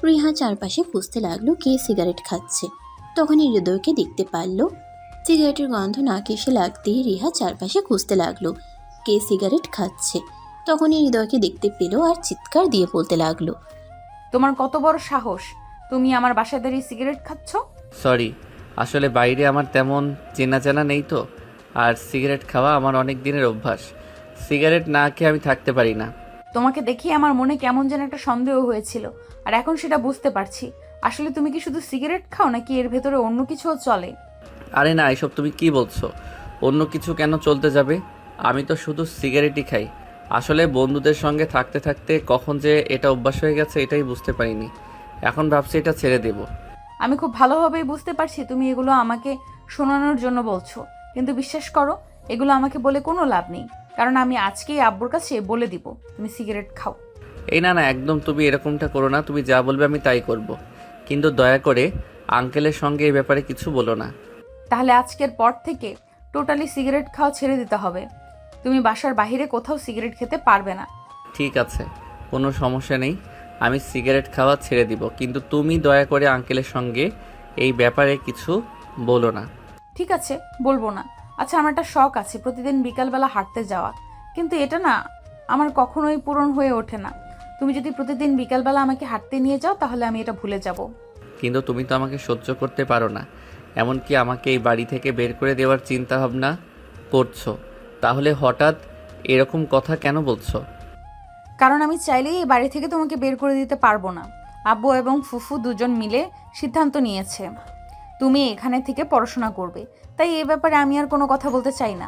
রিহা চারপাশে খুঁজতে লাগলো কে সিগারেট খাচ্ছে। তখনই হৃদয়কে দেখতে পারল। সিগারেটের গন্ধ নাকে এসে লাগতেই রিহা চারপাশে খুঁজতে লাগলো কে সিগারেট খাচ্ছে। তখনই হৃদয়কে দেখতে পেল আর চিৎকার দিয়ে বলতে লাগলো, তোমার কত বড় সাহস, তুমি আমার বাসায় দাঁড়িয়ে সিগারেট খাচ্ছ? সরি, আসলে বাইরে আমার তেমন চেনা জানা নেই তো, আর সিগারেট খাওয়া আমার অনেক দিনের অভ্যাস। সিগারেট না খেয়ে আমি থাকতে পারি না। তোমাকে দেখে আমার মনে কেমন যেন একটা সন্দেহ হয়েছিল, আর এখন সেটা বুঝতে পারছি। আসলে তুমি কি শুধু সিগারেট খাও নাকি এর ভেতরে অন্য কিছুও চলে? আরে না, এসব তুমি কি বলছো? অন্য কিছু কেন চলতে যাবে? আমি তো শুধু সিগারেটই খাই। আসলে বন্ধুদের সঙ্গে থাকতে থাকতে কখন যে এটা অভ্যাস হয়ে গেছে এটাই বুঝতে পারিনি। এখন ভাবছি এটা ছেড়ে দেব। আমি খুব ভালোভাবেই বুঝতে পারছি তুমি এগুলো আমাকে শোনানোর জন্য বলছো, কিন্তু বিশ্বাস করো এগুলো আমাকে বলে কোনো লাভ নেই, কারণ আমি আজকেই আব্বুর কাছে বলে দিব তুমি সিগারেট খাও। এই না না, একদম তুমি এরকমটা করো না। তুমি যা বলবে আমি তাই করব, কিন্তু দয়া করে আঙ্কেলের সঙ্গে এই ব্যাপারে কিছু বলো না। তাহলে আজকের পর থেকে টোটালি সিগারেট খাওয়া ছেড়ে দিতে হবে। তুমি বাসার বাইরে কোথাও সিগারেট খেতে পারবে না। ঠিক আছে, কোনো সমস্যা নেই, আমি সিগারেট খাওয়া ছেড়ে দিব, কিন্তু তুমি দয়া করে আঙ্কেলের সঙ্গে এই ব্যাপারে কিছু বলো না। ঠিক আছে, বলবো না। আচ্ছা, আমার একটা শখ আছে প্রতিদিন বিকালবেলা হাঁটতে যাওয়া, কিন্তু এটা না আমার কখনোই পূরণ হয়ে ওঠে না। তুমি যদি প্রতিদিন বিকালবেলা আমাকে হাঁটতে নিয়ে যাও তাহলে আমি এটা ভুলে যাব। কিন্তু তুমি তো আমাকে সহ্য করতে পারো না, এমনকি আমাকে এই বাড়ি থেকে বের করে দেওয়ার চিন্তা ভাবনা করছো। তাহলে হঠাৎ এরকম কথা কেন বলছো? কারণ আমি চাইলেই এই বাড়ি থেকে তোমাকে বের করে দিতে পারবো না। আব্বু এবং ফুফু দুজন মিলে সিদ্ধান্ত নিয়েছে তুমি এখানে থেকে পড়াশোনা করবে, তাই এই ব্যাপারে আমি আর কোনো কথা বলতে চাই না।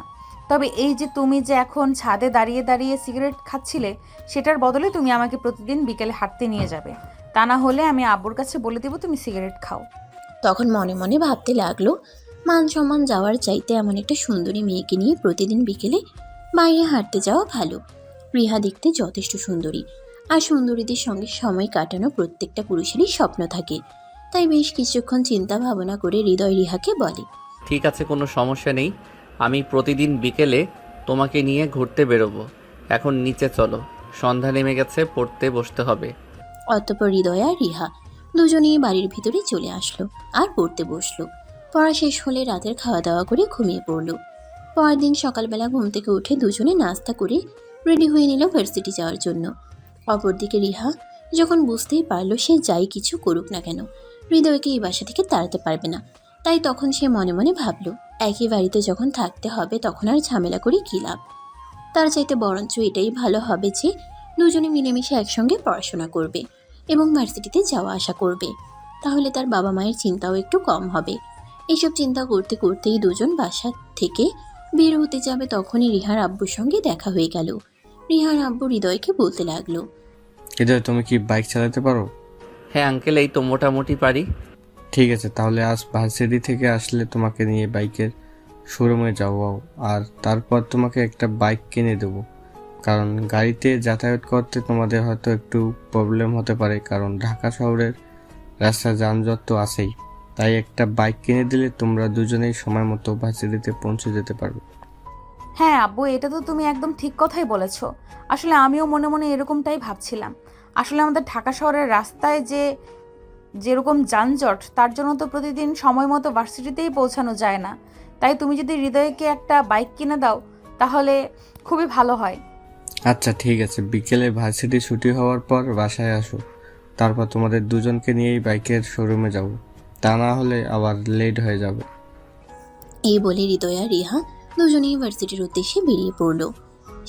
তবে এই যে তুমি যে এখন ছাদে দাঁড়িয়ে দাঁড়িয়ে সিগারেট খাচ্ছিলে, সেটার বদলে তুমি আমাকে প্রতিদিন বিকেলে হাঁটতে নিয়ে যাবে। তা না হলে আমি আব্বুর কাছে বলে দেবো তুমি সিগারেট খাও। তখন মনে মনে ভাবতে লাগলো, মান সম্মান যাওয়ার চাইতে এমন একটা সুন্দরী মেয়েকে নিয়ে প্রতিদিন বিকেলে বাইরে হাঁটতে যাওয়া ভালো। রিহা দেখতে যথেষ্ট সুন্দরী, আর সুন্দরীদের সঙ্গে সময় কাটানো প্রত্যেকটা পুরুষেরই স্বপ্ন থাকে। তাই বেশ কিছুক্ষণ চিন্তা ভাবনা করে হৃদয় রিহাকে বলে, ঠিক আছে, কোনো সমস্যা নেই, আমি প্রতিদিন বিকেলে তোমাকে নিয়ে ঘুরতে বেরোবো। এখন নিচে চলো, সন্ধ্যা নেমে গেছে, পড়তে বসতে হবে। অতঃপর হৃদয় আর রিহা দুজনেই বাড়ির ভিতরে চলে আসলো আর পড়তে বসলো। পড়া শেষ হলে রাতের খাওয়া দাওয়া করে ঘুমিয়ে পড়লো। পরের দিন সকালবেলা ঘুম থেকে উঠে দুজনে নাস্তা করে রেডি হয়ে নিল ভার্সিটি যাওয়ার জন্য। অপরদিকে রিহা যখন বুঝতেই পারলো সে যাই কিছু করুক না কেন হৃদয়কে এই বাসা থেকে তাড়াতে পারবে না, তাই তখন সে মনে মনে ভাবলো, একই বাড়িতে যখন থাকতে হবে তখন আর ঝামেলা করে কী লাভ। তার চাইতে বরঞ্চ এটাই ভালো হবে যে দুজনে মিলেমিশে একসঙ্গে পড়াশোনা করবে এবং ভার্সিটিতে যাওয়া আসা করবে। তাহলে তার বাবা মায়ের চিন্তাও একটু কম হবে। এইসব চিন্তা করতে করতেই দুজন বাসা থেকে বের হতে যাবে, তখনই রিহার আব্বুর সঙ্গে দেখা হয়ে গেল। রিহার আব্বু হৃদয়কে বলতে লাগলো, হৃদয়, তুমি কি বাইক চালাতে পারো? হ্যাঁ আঙ্কেল, এই তো মোটামুটি পারি। ঠিক আছে, তাহলে আজ ভার্সিটি থেকে আসলে তোমাকে নিয়ে বাইকের শোরুমে যাবো, আর তারপর তোমাকে একটা বাইক কিনে দেবো। কারণ গাড়িতে যাতায়াত করতে তোমাদের হয়তো একটু প্রবলেম হতে পারে, কারণ ঢাকা শহরের রাস্তা যানজট তো আছেই। তাই একটা বাইক কিনে দিলে তোমরা দুজনেই সময় মতো ভার্সিটিতে পৌঁছে যেতে পারবে। হ্যাঁ আব্বু, এটা তো তুমি একদম ঠিক কথাই বলেছো। আসলে আমিও মনে মনে এরকমটাই ভাবছিলাম। আসলে আমাদের ঢাকা শহরের রাস্তায় যেরকম যানজট, তার জন্য তো প্রতিদিন সময় মতো ভার্সিটিতেই পৌঁছানো যায় না। তাই তুমি যদি হৃদয়কে একটা বাইক কিনে দাও তাহলে খুবই ভালো হয়। আচ্ছা ঠিক আছে, বিকেলে ভার্সিটি ছুটি হওয়ার পর বাসায় আসো, তারপর তোমাদের দুজনকে নিয়েই বাইকের শোরুমে যাব, তা না হলে আবার লেট হয়ে যাবে। এই বলে হৃদয় আর রিহা দুজনেই ভার্সিটির উদ্দেশ্যে বেরিয়ে পড়ল।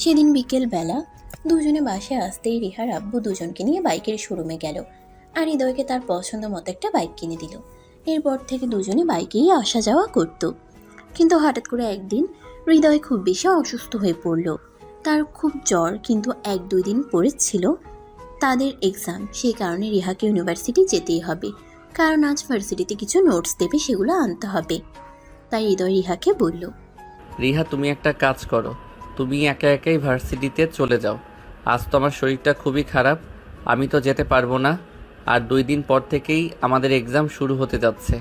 সেদিন বিকেল বেলা দুজনে বাসায় আসতেই রিহার আব্বু দুজনকে নিয়ে বাইকের শোরুমে গেল আর হৃদয়কে তার পছন্দ মতো একটা বাইক কিনে দিল। এরপর থেকে দুজনে বাইকেই আসা যাওয়া করত। কিন্তু হঠাৎ করে একদিন হৃদয় খুব বেশি অসুস্থ হয়ে পড়ল। তার খুব জ্বর, কিন্তু 1-2 দিন পরে ছিল তাদের এক্সাম। সেই কারণে রিহাকে ইউনিভার্সিটি যেতেই হবে, কারণ আজ ভার্সিটিতে কিছু নোটস দেবে, সেগুলো আনতে হবে। তাই হৃদয় রিহাকে বলল, রিহা তুমি একটা কাজ করো, তুমি একা একাই ভার্সিটিতে চলে যাও। আজ তো আমার শরীরটা খুবই খারাপ, আমি তো যেতে পারবো না। আর 2 দিন পর থেকেই আমাদের এক্সাম শুরু হতে যাচ্ছে,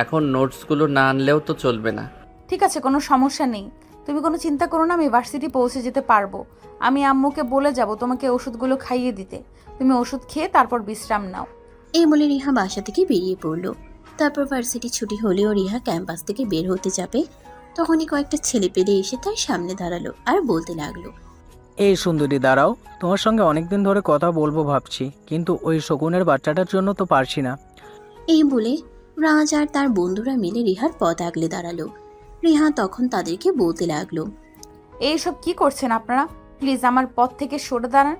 এখন নোটসগুলো না আনলেও তো চলবে না। ঠিক আছে, কোনো সমস্যা নেই, তুমি কোনো চিন্তা করো না, আমি ভার্সিটি পৌঁছে যেতে পারবো। আমি আম্মুকে বলে যাব তোমাকে ওষুধগুলো খাইয়ে দিতে। তুমি ওষুধ খেয়ে তারপর বিশ্রাম নাও। এই বলে রিহা বাসা থেকে বেরিয়ে পড়ল। তারপর ভার্সিটি ছুটি হলেও রিহা ক্যাম্পাস থেকে বের হতে যাবে, তখনই কয়েকটা ছেলে পেলে এসে তার সামনে দাঁড়ালো আর বলতে লাগলো, এই সুন্দরী দাঁড়াও, তোমার সঙ্গে অনেকদিন ধরে কথা বলবো ভাবছি, কিন্তু ওই শকুনের বাচ্চাটার জন্য তো পারছি না। এই বলে রাজ আর তার বন্ধুরা মিলে রিহার পথ আগলে দাঁড়ালো। রিহা তখন তাদেরকে বলতে লাগলো, এইসব কি করছেন আপনারা? প্লিজ আমার পথ থেকে সরে দাঁড়ান,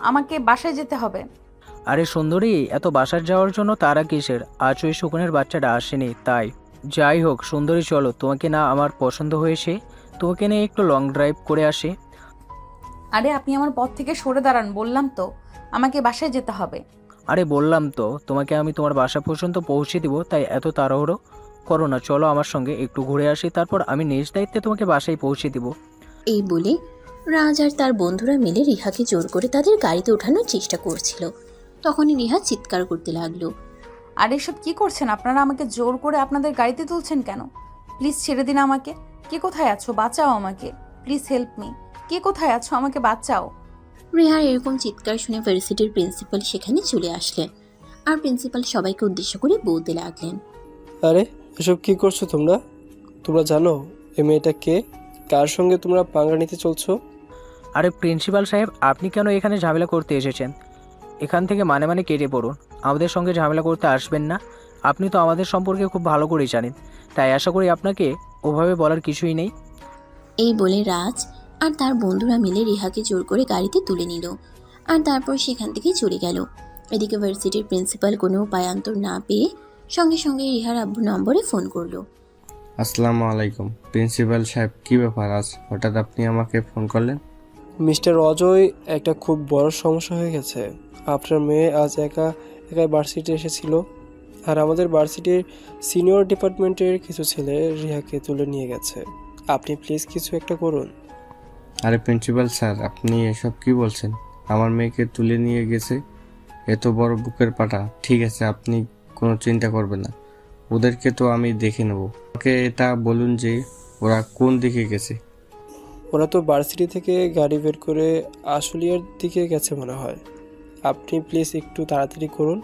আমাকে বাসায় যেতে হবে। আরে সুন্দরী, এত বাসার যাওয়ার জন্য তারা কিসের? আজ ওই শকুনের বাচ্চাটা আসেনি তাই। যাই হোক সুন্দরী, চলো, তোমাকে না আমার পছন্দ হয়েছে, তোমাকে নিয়ে একটু লং ড্রাইভ করে আসি। আরে আপনি আমার পথ থেকে সরে দাঁড়ান, বললাম তো আমাকে বাসায় যেতে হবে। আরে বললাম তো তোমাকে আমি তোমার বাসা পর্যন্ত পৌঁছে দিব, তাই এত তাড়াহুড়ো করো না, চলো আমার সঙ্গে একটু ঘুরে আসি, তারপর আমি নিজ দায়িত্বে তোমাকে বাসায় পৌঁছে দিব। এই বলে রাজ আর তার বন্ধুরা মিলে রিহাকে জোর করে তাদের গাড়িতে ওঠানোর চেষ্টা করছিল। তখনই রিহা চিৎকার করতে লাগলো, আর এসব কি করছেন আপনারা? আমাকে জোর করে আপনাদের গাড়িতে তুলছেন কেন? প্লিজ ছেড়ে দিন আমাকে। কে কোথায় আছো? বাঁচাও আমাকে, প্লিজ হেল্প মি। কে কোথায় আছো? আমাকে বাঁচাও। রিহার এরকম চিৎকার শুনে ভার্সিটির প্রিন্সিপাল সেখানে চলে আসলেন আর প্রিন্সিপাল সবাইকে উদ্দেশ্য করে বলতে লাগলেন, আরে এসব কি করছো তোমরা? তোমরা জানো এই মেয়েটা কে? কার সঙ্গে তোমরা পাঙ্গা নিতে চলছো? আরে প্রিন্সিপাল সাহেব, আপনি কেন এখানে ঝামেলা করতে এসেছেন? এখান থেকে মানে কেটে পড়ুন, আমাদের সঙ্গে ঝামেলা করতে আসবেন না। আপনি তো আমাদের সম্পর্কে খুব ভালো করেই জানেন, তাই আশা করি আপনাকে ওভাবে বলার কিছুই নেই। এই বলে রাজ আর তার বন্ধুরা মিলে রিহাকে জোর করে গাড়িতে তুলে নিল আর তারপর সেখান থেকে চলে গেল। এদিকে ভার্সিটির প্রিন্সিপাল কোনো উপায়ান্তর না পেয়ে সঙ্গে সঙ্গে রিহার আব্বুর নম্বরে ফোন করলো। আসসালামু আলাইকুম প্রিন্সিপাল সাহেব, কি ব্যাপার আজ হঠাৎ আপনি আমাকে ফোন করলেন? মিস্টার অজয়, একটা খুব বড় সমস্যা হয়ে গেছে। আপনার মেয়ে আজ একাই ভার্সিটি এসেছিল, আর আমাদের ভার্সিটির সিনিয়র ডিপার্টমেন্টের কিছু ছেলে রিহাকে তুলে নিয়ে গেছে। আপনি প্লিজ কিছু একটা করুন। আরে প্রিন্সিপাল স্যার, আপনি এসব কি বলছেন? আমার মেয়েকে তুলে নিয়ে গেছে? এত বড় বুকের পাটা। ঠিক আছে, আপনি কোনো চিন্তা করবেন না, ওদেরকে তো আমি দেখে নেব। ওকে এটা বলুন যে ওরা কোন দিকে গেছে। ওরা তো ভার্সিটি থেকে গাড়ি বের করে আশুলিয়ার দিকে গেছে মনে হয়। আপনি প্লিজ একটু তাড়াতাড়ি করুন,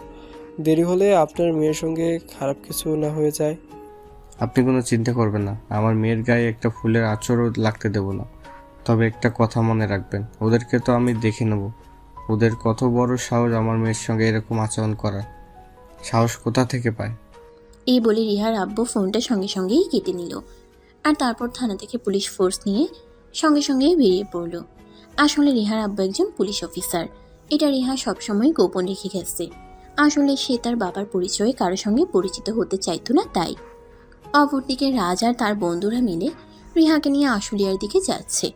দেরি হলে আপনার মেয়ের সঙ্গে খারাপ কিছু না হয়ে যায়। আপনি কোনো চিন্তা করবেন না, আমার মেয়ের গায়ে একটা ফুলের আঁচড়ও লাগতে দেব না। তবে একটা কথা মনে রাখবেন, ওদেরকে তো আমি দেখে নেব। ওদের কত বড় সাহস আমার মেয়ের সঙ্গে এরকম আচরণ করার, সাহস কোথা থেকে পায়? এই বলে রিহার আব্বু ফোনটা সঙ্গে সঙ্গেই কেটে নিল আর তারপর থানা থেকে পুলিশ ফোর্স নিয়ে সঙ্গে সঙ্গেই বেরিয়ে পড়ল। আসলে রিহার আব্বু একজন পুলিশ অফিসার, এটা রিহা সবসময় গোপন রেখে গেছে। আসলে সে তার বাবার পরিচয়ে কারোর সঙ্গে পরিচিত হতে চাইতো না, তাই। অপরদিকে রাজ আর তার বন্ধুরা মিলে রিহাকে নিয়ে আশুলিয়ার দিকে যাচ্ছে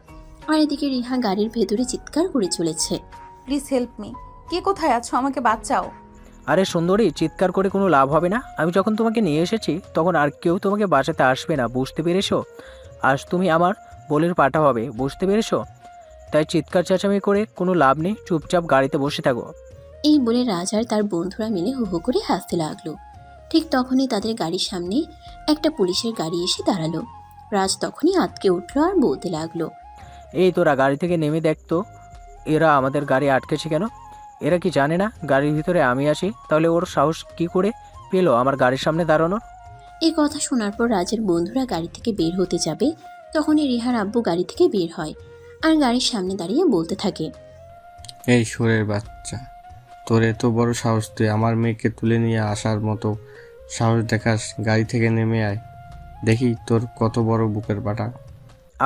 আর এদিকে রিহা গাড়ির ভেতরে চিৎকার করে চলেছে, প্লিজ হেল্প মি। কে কোথায় আছো? আমাকে বাঁচাও। আরে সুন্দরী, চিৎকার করে কোনো লাভ হবে না। আমি যখন তোমাকে নিয়ে এসেছি তখন আর কেউ তোমাকে বাঁচাতে আসবে না, বুঝতে পেরেছো? আজ তুমি আমার বলের পাটা হবে, বুঝতে পেরেছো? তাই চিৎকার চেঁচামেচি করে কোনো লাভ নেই, চুপচাপ গাড়িতে বসে থাকো। এই বলে রাজ আর তার বন্ধুরা মিলে হু হু করে হাসতে লাগলো। ঠিক তখনই তাদের গাড়ির সামনে একটা পুলিশের গাড়ি এসে দাঁড়ালো। রাজ তখনই আটকে উঠলো আর বলতে লাগলো, এই তোরা গাড়ি থেকে নেমে দেখ তো, এরা আমাদের গাড়ি আটকেছে কেন? এরা কি জানে না গাড়ির ভিতরে আমি আছি? তাহলে ওর সাহস কি করে পেলো আমার গাড়ির সামনে দাঁড়ানোর? এই কথা শোনার পর রাজের বন্ধুরা গাড়ি থেকে বের হতে যাবে, তখনই রিহার আব্বু গাড়ি থেকে বের হয় আর গাড়ির সামনে দাঁড়িয়ে বলতে থাকে, এই সুরের বাচ্চা, তোর এত বড় সাহস, তুই আমার মেয়েকে তুলে নিয়ে আসার মতো সাহস দেখাস? গাড়ি থেকে নেমে আয়, দেখি তোর কত বড় বুকের বাটা।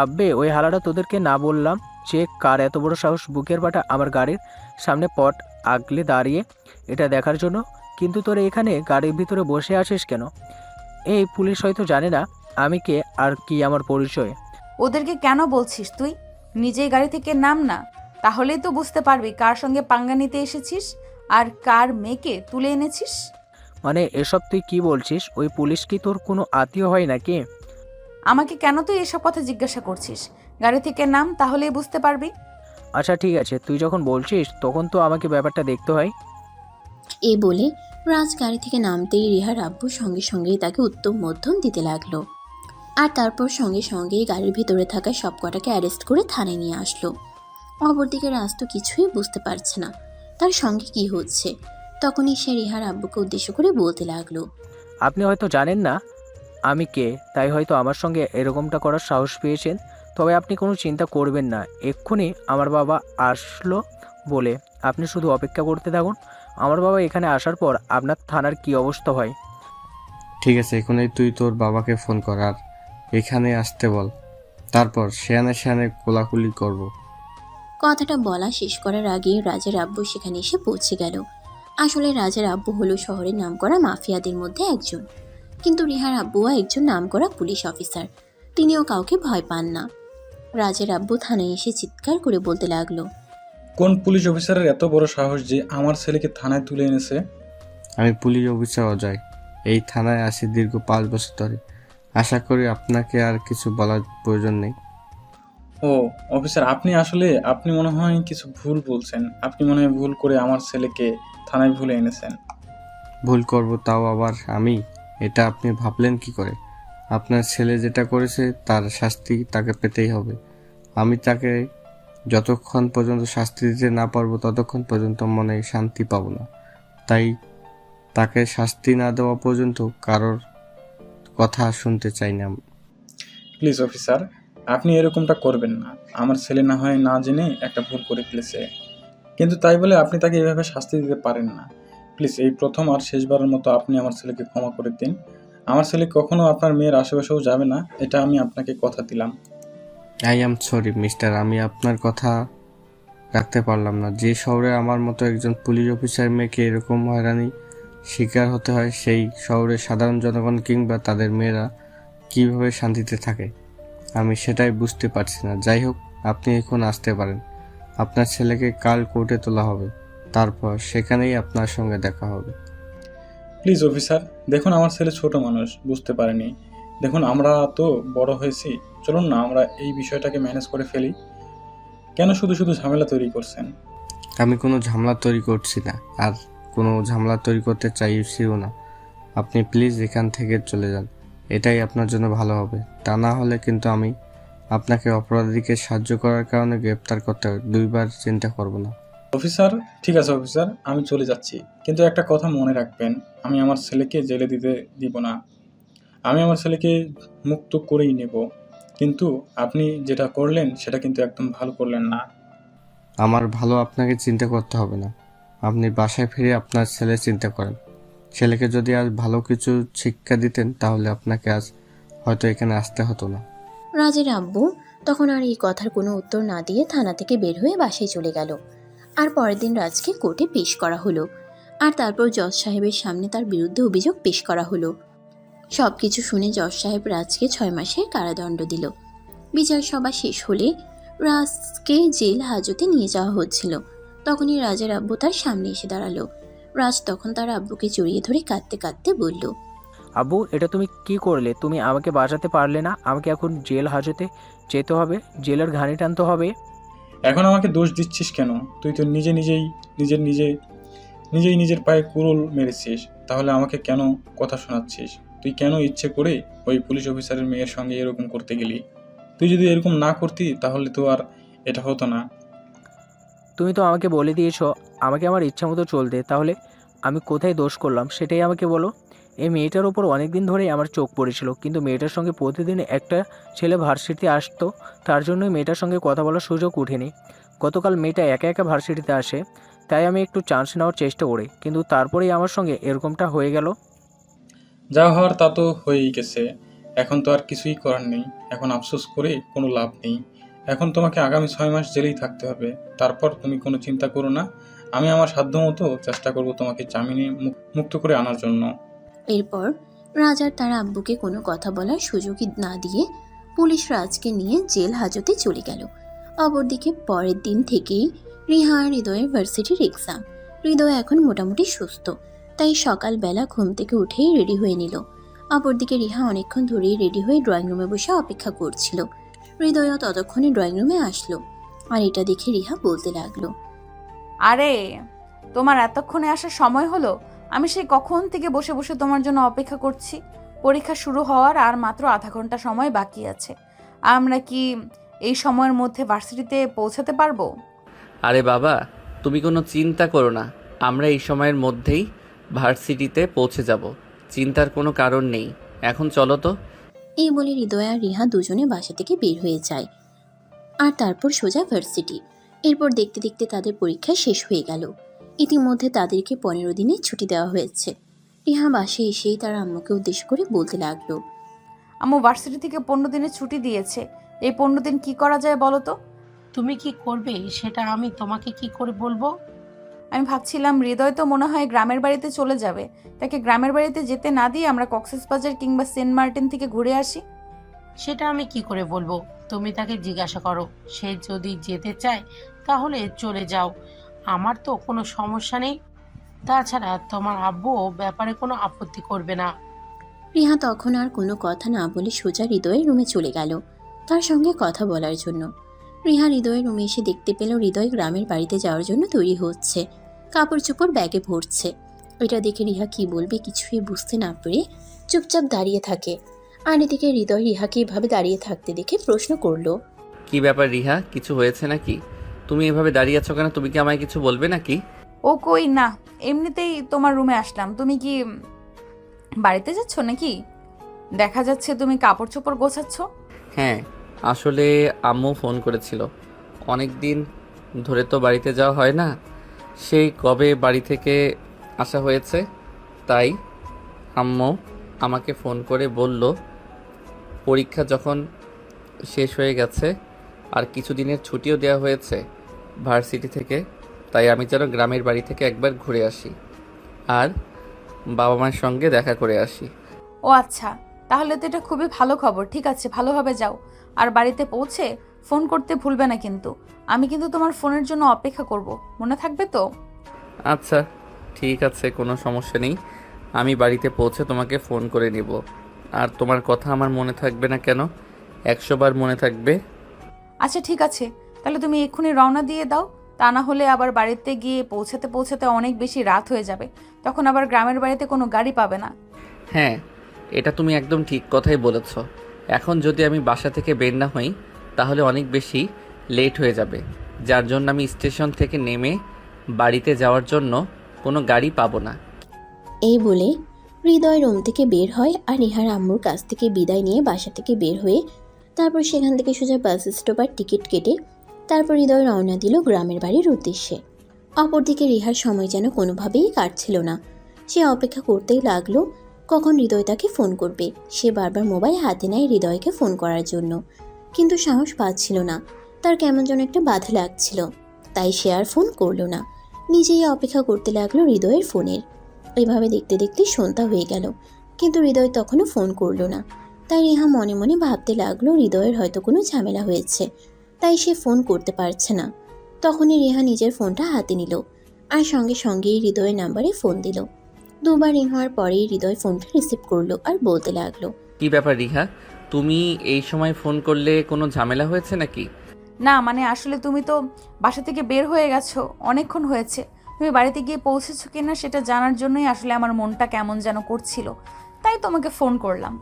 আব্বে, ওই হালাটা তোদেরকে না বললাম যে কার এত বড় সাহস বুকের পাটা আমার গাড়ির সামনে পট আগলে দাঁড়িয়ে এটা দেখার জন্য? কিন্তু তোরা এখানে গাড়ির ভিতরে বসে আছিস কেন? এই পুলিশ হয়তো জানে না আমি কে আর কি আমার পরিচয়। ওদেরকে কেন বলছিস তুই? নিজেই গাড়ি থেকে নাম না, তাহলেই তো বুঝতে পারবি কার সঙ্গে পাঙ্গা নিতে এসেছিস আর কার মেয়েকে তুলে এনেছিস। মানে এসব তুই কি বলছিস? ওই পুলিশ কি তোর কোনো আত্মীয় হয় নাকি? আমাকে কেন তুই এসব কথা জিজ্ঞাসা করছিস? গাড়ি থেকে নাম, তাহলেই বুঝতে পারবি। আচ্ছা ঠিক আছে, তুই যখন বলছিস তখন তো আমাকে ব্যাপারটা দেখতে হয়। এই বলে রাজ গাড়ি থেকে নামতেই রিহার আব্বু সঙ্গে সঙ্গেই তাকে উত্তম মধ্যম দিতে লাগলো। আর তারপর সঙ্গে সঙ্গেই গাড়ির ভিতরে থাকা সব কটাকে অ্যারেস্ট করে থানায় নিয়ে আসলো। অপরদিকে রাজ তো কিছুই বুঝতে পারছে না তার সঙ্গে কি হচ্ছে। তখনই সে রিহার আব্বুকে উদ্দেশ্য করে বলতে লাগলো, আপনি হয়তো জানেন না আমি কে, তাই হয়তো আমার সঙ্গে এরকমটা করার সাহস পেয়েছেন। তবে আপনি কোনো চিন্তা করবেন না, এক্ষুনি আমার বাবা আসলো বলে আপনি শুধু অপেক্ষা করতে থাকুন। আমার বাবা এখানে আসার পর আপনার থানার কি অবস্থা হয়। ঠিক আছে, এখনই তুই তোর বাবাকে ফোন কর আর এখানে আসতে বল, তারপর সেয়ানে সেয়ানে কোলাকুলি করব। কথাটা বলা শেষ করার আগে রাজের আব্বু সেখানে এসে পৌঁছে গেল। আসলে রাজের আব্বু হলো শহরের নামকরা মাফিয়াদের মধ্যে একজন, কিন্তু রিহার আব্বুও একজন নামকরা পুলিশ অফিসার। তিনিও কাউকে ভয় পান না। রাজের আব্বু থানায় এসে চিৎকার করে বলতে লাগলো, কোন পুলিশ অফিসারের এত বড় সাহস যে আমার ছেলেকে থানায় তুলে এনেছে? আমি পুলিশ অফিসার অজয়, এই থানায় আসি দীর্ঘ 5 বছর ধরে। আশা করি আপনাকে আর কিছু বলার প্রয়োজন নেই। ও অফিসার, আপনি মনে হয় কিছু ভুল বলছেন। আপনি মনে হয় ভুল করে আমার ছেলেকে থানায় ভুলে এনেছেন। ভুল করব তাও আবার আমি? এটা আপনি ভাবলেন কি করে? আপনার ছেলে যেটা করেছে তার শাস্তি তাকে পেতেই হবে। আমি তাকে যতক্ষণ পর্যন্ত শাস্তি দিতে না পারবো ততক্ষণ পর্যন্ত মনে শান্তি পাবো না। তাই তাকে শাস্তি না দেওয়া পর্যন্ত কারোর কথা শুনতে চাই না। প্লিজ অফিসার, আপনি এরকমটা করবেন না। আমার ছেলে না হয় না জেনে একটা ভুল করে ফেলেছে, কিন্তু তাই বলে আপনি তাকে এভাবে শাস্তি দিতে পারেন না। প্লিজ এই প্রথম আর শেষবারের মতো আপনি আমার ছেলেকে ক্ষমা করে দিন। আমার ছেলে কখনো আপনার মেয়ের আশেপাশেও যাবে না, এটা আমি আপনাকে কথা দিলাম। আই এম সরি মিস্টার, আমি আপনার কথা রাখতে পারলাম না। যে শহরে আমার মতো একজন পুলিশ অফিসার মেয়েকে এরকম হয়রানি শিকার হতে হয়, সেই শহরের সাধারণ জনগণ কিংবা তাদের মেয়েরা কিভাবে শান্তিতে থাকে আমি সেটাই বুঝতে পারছি না। যাই হোক, আপনি এখন আসতে পারেন। আপনার ছেলেকে কাল কোর্টে তোলা হবে, তারপর সেখানেই আপনার সঙ্গে দেখা হবে। প্লিজ অফিসার, দেখুন আমার ছেলে ছোট মানুষ, বুঝতে পারেনি। দেখুন আমরা তো বড় হয়েছি, চলুন না আমরা এই বিষয়টাকে ম্যানেজ করে ফেলি। কেন শুধু শুধু ঝামেলা তৈরি করছেন? আমি কোনো ঝামেলা তৈরি করছি না, আর কোনো ঝামেলা তৈরি করতে চাইছিও না। আপনি প্লিজ এখান থেকে চলে যান, এটাই আপনার জন্য ভালো হবে। তা না হলে কিন্তু আমি আপনাকে অপরাধীকে সাহায্য করার কারণে গ্রেপ্তার করতে 2 বার চিন্তা করব না। অফিসার, ঠিক আছে অফিসার, আমি চলে যাচ্ছি, কিন্তু একটা কথা মনে রাখবেন, আমি আমার ছেলেকে জেলে দিতে দিব না। আমি আমার ছেলেকে মুক্ত করেই নেব। কিন্তু আপনি যেটা করলেন সেটা কিন্তু একদম ভালো করলেন না। আমার ভালো আপনাকে চিন্তা করতে হবে না, আপনি বাসায় ফিরে আপনার ছেলে চিন্তা করেন। ছেলেকে যদি আজ ভালো কিছু শিক্ষা দিতেন তাহলে আপনাকে আজ হয়তো এখানে আসতে হতো না। রাজের আব্বু তখন আর এই কথার কোনো উত্তর না দিয়ে থানা থেকে বের হয়ে বাসায় চলে গেল। আর পরের দিন রাজকে কোর্টে পেশ করা হলো। আর তারপর জজ সাহেবের সামনে তার বিরুদ্ধে অভিযোগ পেশ করা হলো। সবকিছু শুনে জজ সাহেব রাজকে 6 মাসের কারাদণ্ড দিল। বিচার সভা শেষ হলে রাজকে জেল হাজতে নিয়ে যাওয়া হচ্ছিল। তখনই রাজের আব্বু তার সামনে এসে দাঁড়ালো। রাজ তখন তার আব্বুকে জড়িয়ে ধরে কাঁদতে কাঁদতে বলল, আব্বু, এটা তুমি কি করলে? তুমি আমাকে বাঁচাতে পারলে না? আমাকে এখন জেল হাজতে যেতে হবে, জেলের ঘানি টানতে হবে। এখন আমাকে দোষ দিচ্ছিস কেন? তুই তো নিজে নিজেই নিজের পায়ে কুড়ুল মেরেছিস, তাহলে আমাকে কেন কথা শোনাচ্ছিস? তুই কেন ইচ্ছে করে ওই পুলিশ অফিসারের মেয়ের সঙ্গে এরকম করতে গেলি? তুই যদি এরকম না করতি তাহলে তো আর এটা হতো না। তুমি তো আমাকে বলে দিয়েছো আমাকে আমার ইচ্ছা মতো চলতে, তাহলে আমি কোথায় দোষ করলাম সেটাই আমাকে বলো। এই মেয়েটার ওপর অনেক দিন ধরেই আমার চোখ পড়েছিল, কিন্তু মেয়েটার সঙ্গে প্রতিদিন একটা ছেলে ভার্সিটিতে আসতো, তার জন্যই মেয়েটার সঙ্গে কথা বলার সুযোগ উঠেনি। গতকাল মেয়েটা একা একা ভার্সিটিতে আসে, তাই আমি একটু চান্স নেওয়ার চেষ্টা করি, কিন্তু তারপরেই আমার সঙ্গে এরকমটা হয়ে গেল। যা হওয়ার তা তো হয়েই গেছে, এখন তো আর কিছুই করার নেই। এখন আফসোস করে কোনো লাভ নেই। এখন তোমাকে আগামী 6 মাস জেলেই থাকতে হবে। তারপর তুমি কোনো চিন্তা করো না, আমি আমার সাধ্যমতো চেষ্টা করব তোমাকে জামিনে মুক্ত করে আনার জন্য। এরপর রাজার তার আব্বুকে কোনো কথা বলার সুযোগই না দিয়ে পুলিশ রাজকে নিয়ে জেল হাজতে চলে গেল। অপরদিকে পরের দিন থেকেই রিহা আর হৃদয়ের ভার্সিটির এক্সাম। হৃদয় এখন মোটামুটি সুস্থ, তাই সকালবেলা ঘুম থেকে উঠেই রেডি হয়ে নিল। অপরদিকে রিহা অনেকক্ষণ ধরেই রেডি হয়ে ড্রয়িং রুমে বসে অপেক্ষা করছিল। হৃদয়ও ততক্ষণে ড্রয়িং রুমে আসলো, আর এটা দেখে রিহা বলতে লাগলো, আরে তোমার এতক্ষণে আসার সময় হলো? আমি সেই কখন থেকে বসে বসে তোমার জন্য অপেক্ষা করছি। পরীক্ষা শুরু হওয়ার আর মাত্র আধা ঘন্টা সময় বাকি আছে। আমরা কি এই সময়ের মধ্যে ভার্সিটিতে পৌঁছাতে পারবো? আরে বাবা, তুমি কোনো চিন্তা করো না, আমরা এই সময়ের মধ্যেই ভার্সিটিতে পৌঁছে যাব। চিন্তার কোনো কারণ নেই। এখন চলো তো। এই বলে হৃদয় আর রিহা দুজনে বাসা থেকে বের হয়ে যায়, আর তারপর সোজা ভার্সিটি। এরপর দেখতে দেখতে তাদের পরীক্ষা শেষ হয়ে গেল। ইতিমধ্যে তাদেরকে 15 দিনের ছুটি দেওয়া হয়েছে। রিহা বাসে এসেই তার আম্মুকে উদ্দেশ্য করে বলতে লাগলো, আম্মু ভার্সিটি থেকে 15 দিনের ছুটি দিয়েছে। এই 15 দিন কি করা যায় বলো তো? তুমি কি করবে সেটা আমি তোমাকে কি করে বলবো? আমি ভাবছিলাম হৃদয় তো মনে হয় গ্রামের বাড়িতে চলে যাবে, তাকে গ্রামের বাড়িতে যেতে না দিয়ে আমরা কক্সবাজার কিংবা সেন্ট মার্টিন থেকে ঘুরে আসি। সেটা আমি কি করে বলবো? তুমি তাকে জিজ্ঞাসা করো, সে যদি যেতে চায় তাহলে চলে যাও, আমার তো কোনো সমস্যা নেই। তাছাড়া তোমার আব্বু ব্যাপারে কোনো আপত্তি করবে না। রিহা তখন আর কোনো কথা না বলে সোজা হৃদয়ের রুমে চলে গেল তার সঙ্গে কথা বলার জন্য। রিহা হৃদয়ের রুমে এসে দেখতে পেল হৃদয় গ্রামের বাড়িতে যাওয়ার জন্য তৈরি হচ্ছে, কাপড় চোপড় ব্যাগে ভরছে। এটা দেখে রিহা কি বলবে কিছুই বুঝতে না পেরে চুপচাপ দাঁড়িয়ে থাকে। আর এদিকে হৃদয় রিহাকে এভাবে দাঁড়িয়ে থাকতে দেখে প্রশ্ন করলো, কি ব্যাপার রিহা, কিছু হয়েছে নাকি? তুমি এভাবে দাঁড়িয়ে আছো কেন? তুমি কি আমায় কিছু বলবে নাকি? ও কই না, এমনিতেই তোমার রুমে আসলাম। তুমি কি বাড়িতে যাচ্ছ নাকি? দেখা যাচ্ছে তুমি কাপড় চোপড় গোছাচ্ছ। হ্যাঁ, আসলে আম্মু ফোন করেছিল। অনেক দিন ধরে তো বাড়িতে যাওয়া হয় না, সেই কবে বাড়ি থেকে আসা হয়েছে, তাই আম্মু আমাকে ফোন করে বলল পরীক্ষা যখন শেষ হয়ে গেছে আর কিছুদিনের ছুটিও দেওয়া হয়েছে ভার্সিটি থেকে, তাই আমি যেন গ্রামের বাড়ি থেকে একবার ঘুরে আসি আর বাবা মায়ের সঙ্গে দেখা করে আসি। ও আচ্ছা, তাহলে তো এটা খুবই ভালো খবর। ঠিক আছে, ভালোভাবে যাও। আর বাড়িতে পৌঁছে ফোন করতে ভুলবে না কিন্তু। আমি কিন্তু তোমার ফোনের জন্য অপেক্ষা করব, মনে থাকবে তো? আচ্ছা ঠিক আছে, কোনো সমস্যা নেই। আমি বাড়িতে পৌঁছে তোমাকে ফোন করে নিব। আর তোমার কথা আমার মনে থাকবে না কেন? 100 বার মনে থাকবে। আচ্ছা ঠিক আছে, তাহলে তুমি এক্ষুনি রওনা দিয়ে দাও। তা না হলে আবার বাড়িতে গিয়ে পৌঁছাতে পৌঁছাতে অনেক বেশি রাত হয়ে যাবে, তখন আবার গ্রামের বাড়িতে কোনো গাড়ি পাবে না। হ্যাঁ, এটা তুমি একদম ঠিক কথাই বলেছ। এখন যদি আমি বাসা থেকে বের না হই তাহলে অনেক বেশি লেট হয়ে যাবে, যার জন্য আমি স্টেশন থেকে নেমে বাড়িতে যাওয়ার জন্য কোনো গাড়ি পাবো না। এই বলে হৃদয় রুম থেকে বের হয় আর রিহার আম্মুর কাছ থেকে বিদায় নিয়ে বাসা থেকে বের হয়ে তারপর সেখান থেকে সোজা বাস স্টপার টিকিট কেটে তারপর হৃদয় রওনা দিল গ্রামের বাড়ির উদ্দেশ্যে। অপরদিকে রিহার সময় যেন কোনোভাবেই কাটছিল না। সে অপেক্ষা করতেই লাগলো কখন হৃদয় তাকে ফোন করবে। সে বারবার মোবাইল হাতে নেয় হৃদয়কে ফোন করার জন্য, কিন্তু সাহস পাচ্ছিল না। তার কেমন যেন একটা বাধা লাগছিল, তাই সে আর ফোন করলো না। নিজেই অপেক্ষা করতে লাগলো হৃদয়ের ফোনের। এভাবে দেখতে দেখতে সন্ধ্যা হয়ে গেল, কিন্তু হৃদয় তখনও ফোন করলো না। তাই রিহা মনে মনে ভাবতে লাগলো হৃদয়ের হয়তো কোনো ঝামেলা হয়েছে, তাই সে ফোন করতে পারছে না। তখনই রিহা নিজের ফোনটা হাতে নিল আর সঙ্গে সঙ্গেই হৃদয়ের নাম্বারে ফোন দিল। দুবার রিং হওয়ার পরেই হৃদয় ফোনটা রিসিভ করলো আর বলতে লাগলো, কি ব্যাপার রিহা, তুমি এই সময় ফোন করলে? কোনো ঝামেলা হয়েছে নাকি? না মানে আসলে তুমি তো বাসা থেকে বের হয়ে গেছো, অনেকক্ষণ হয়েছে। তুমি বাড়িতে গিয়ে পৌঁছেছো কিনা সেটা জানার জন্যই আসলে আমার মনটা কেমন যেন করছিল, তাই তোমাকে ফোন করলাম।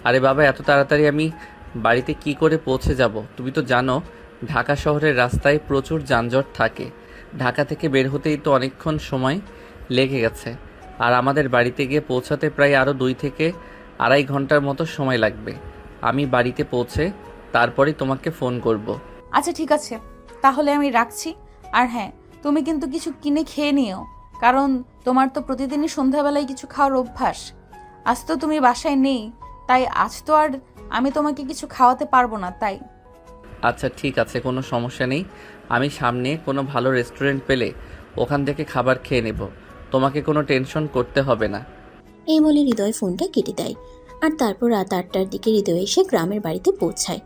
আরে বাবা, এত তাড়াতাড়ি আমি বাড়িতে কি করে পৌঁছে যাব? তুমি তো জানো ঢাকা শহরের রাস্তায় প্রচুর যানজট থাকে। ঢাকা থেকে বের হতেই তো অনেকক্ষণ সময় লেগে গেছে, আর আমাদের বাড়িতে গিয়ে পৌঁছাতে প্রায় আরও 2 থেকে আড়াই ঘন্টার মতো সময় লাগবে। আমি বাড়িতে পৌঁছে তারপরেই তোমাকে ফোন করব। আচ্ছা ঠিক আছে, তাহলে আমি রাখছি। আর হ্যাঁ, তুমি কিন্তু কিছু কিনে খেয়ে নিও, কারণ তোমার তো প্রতিদিনই সন্ধ্যাবেলায় কিছু খাওয়ার অভ্যাস। আজ তো তুমি বাসায় নেই, তাই আজ তো আর আমি তোমাকে কিছু খাওয়াতে পারবো না, তাই। আচ্ছা ঠিক আছে, কোনো সমস্যা নেই। আমি সামনে কোনো ভালো রেস্টুরেন্ট পেলে ওখান থেকে খাবার খেয়ে নেব, তোমাকে কোনো টেনশন করতে হবে না। এই বলে হৃদয় ফোনটা কেটে দেয়। আর তারপর রাত 8টার দিকে হৃদয় এসে গ্রামের বাড়িতে পৌঁছায়।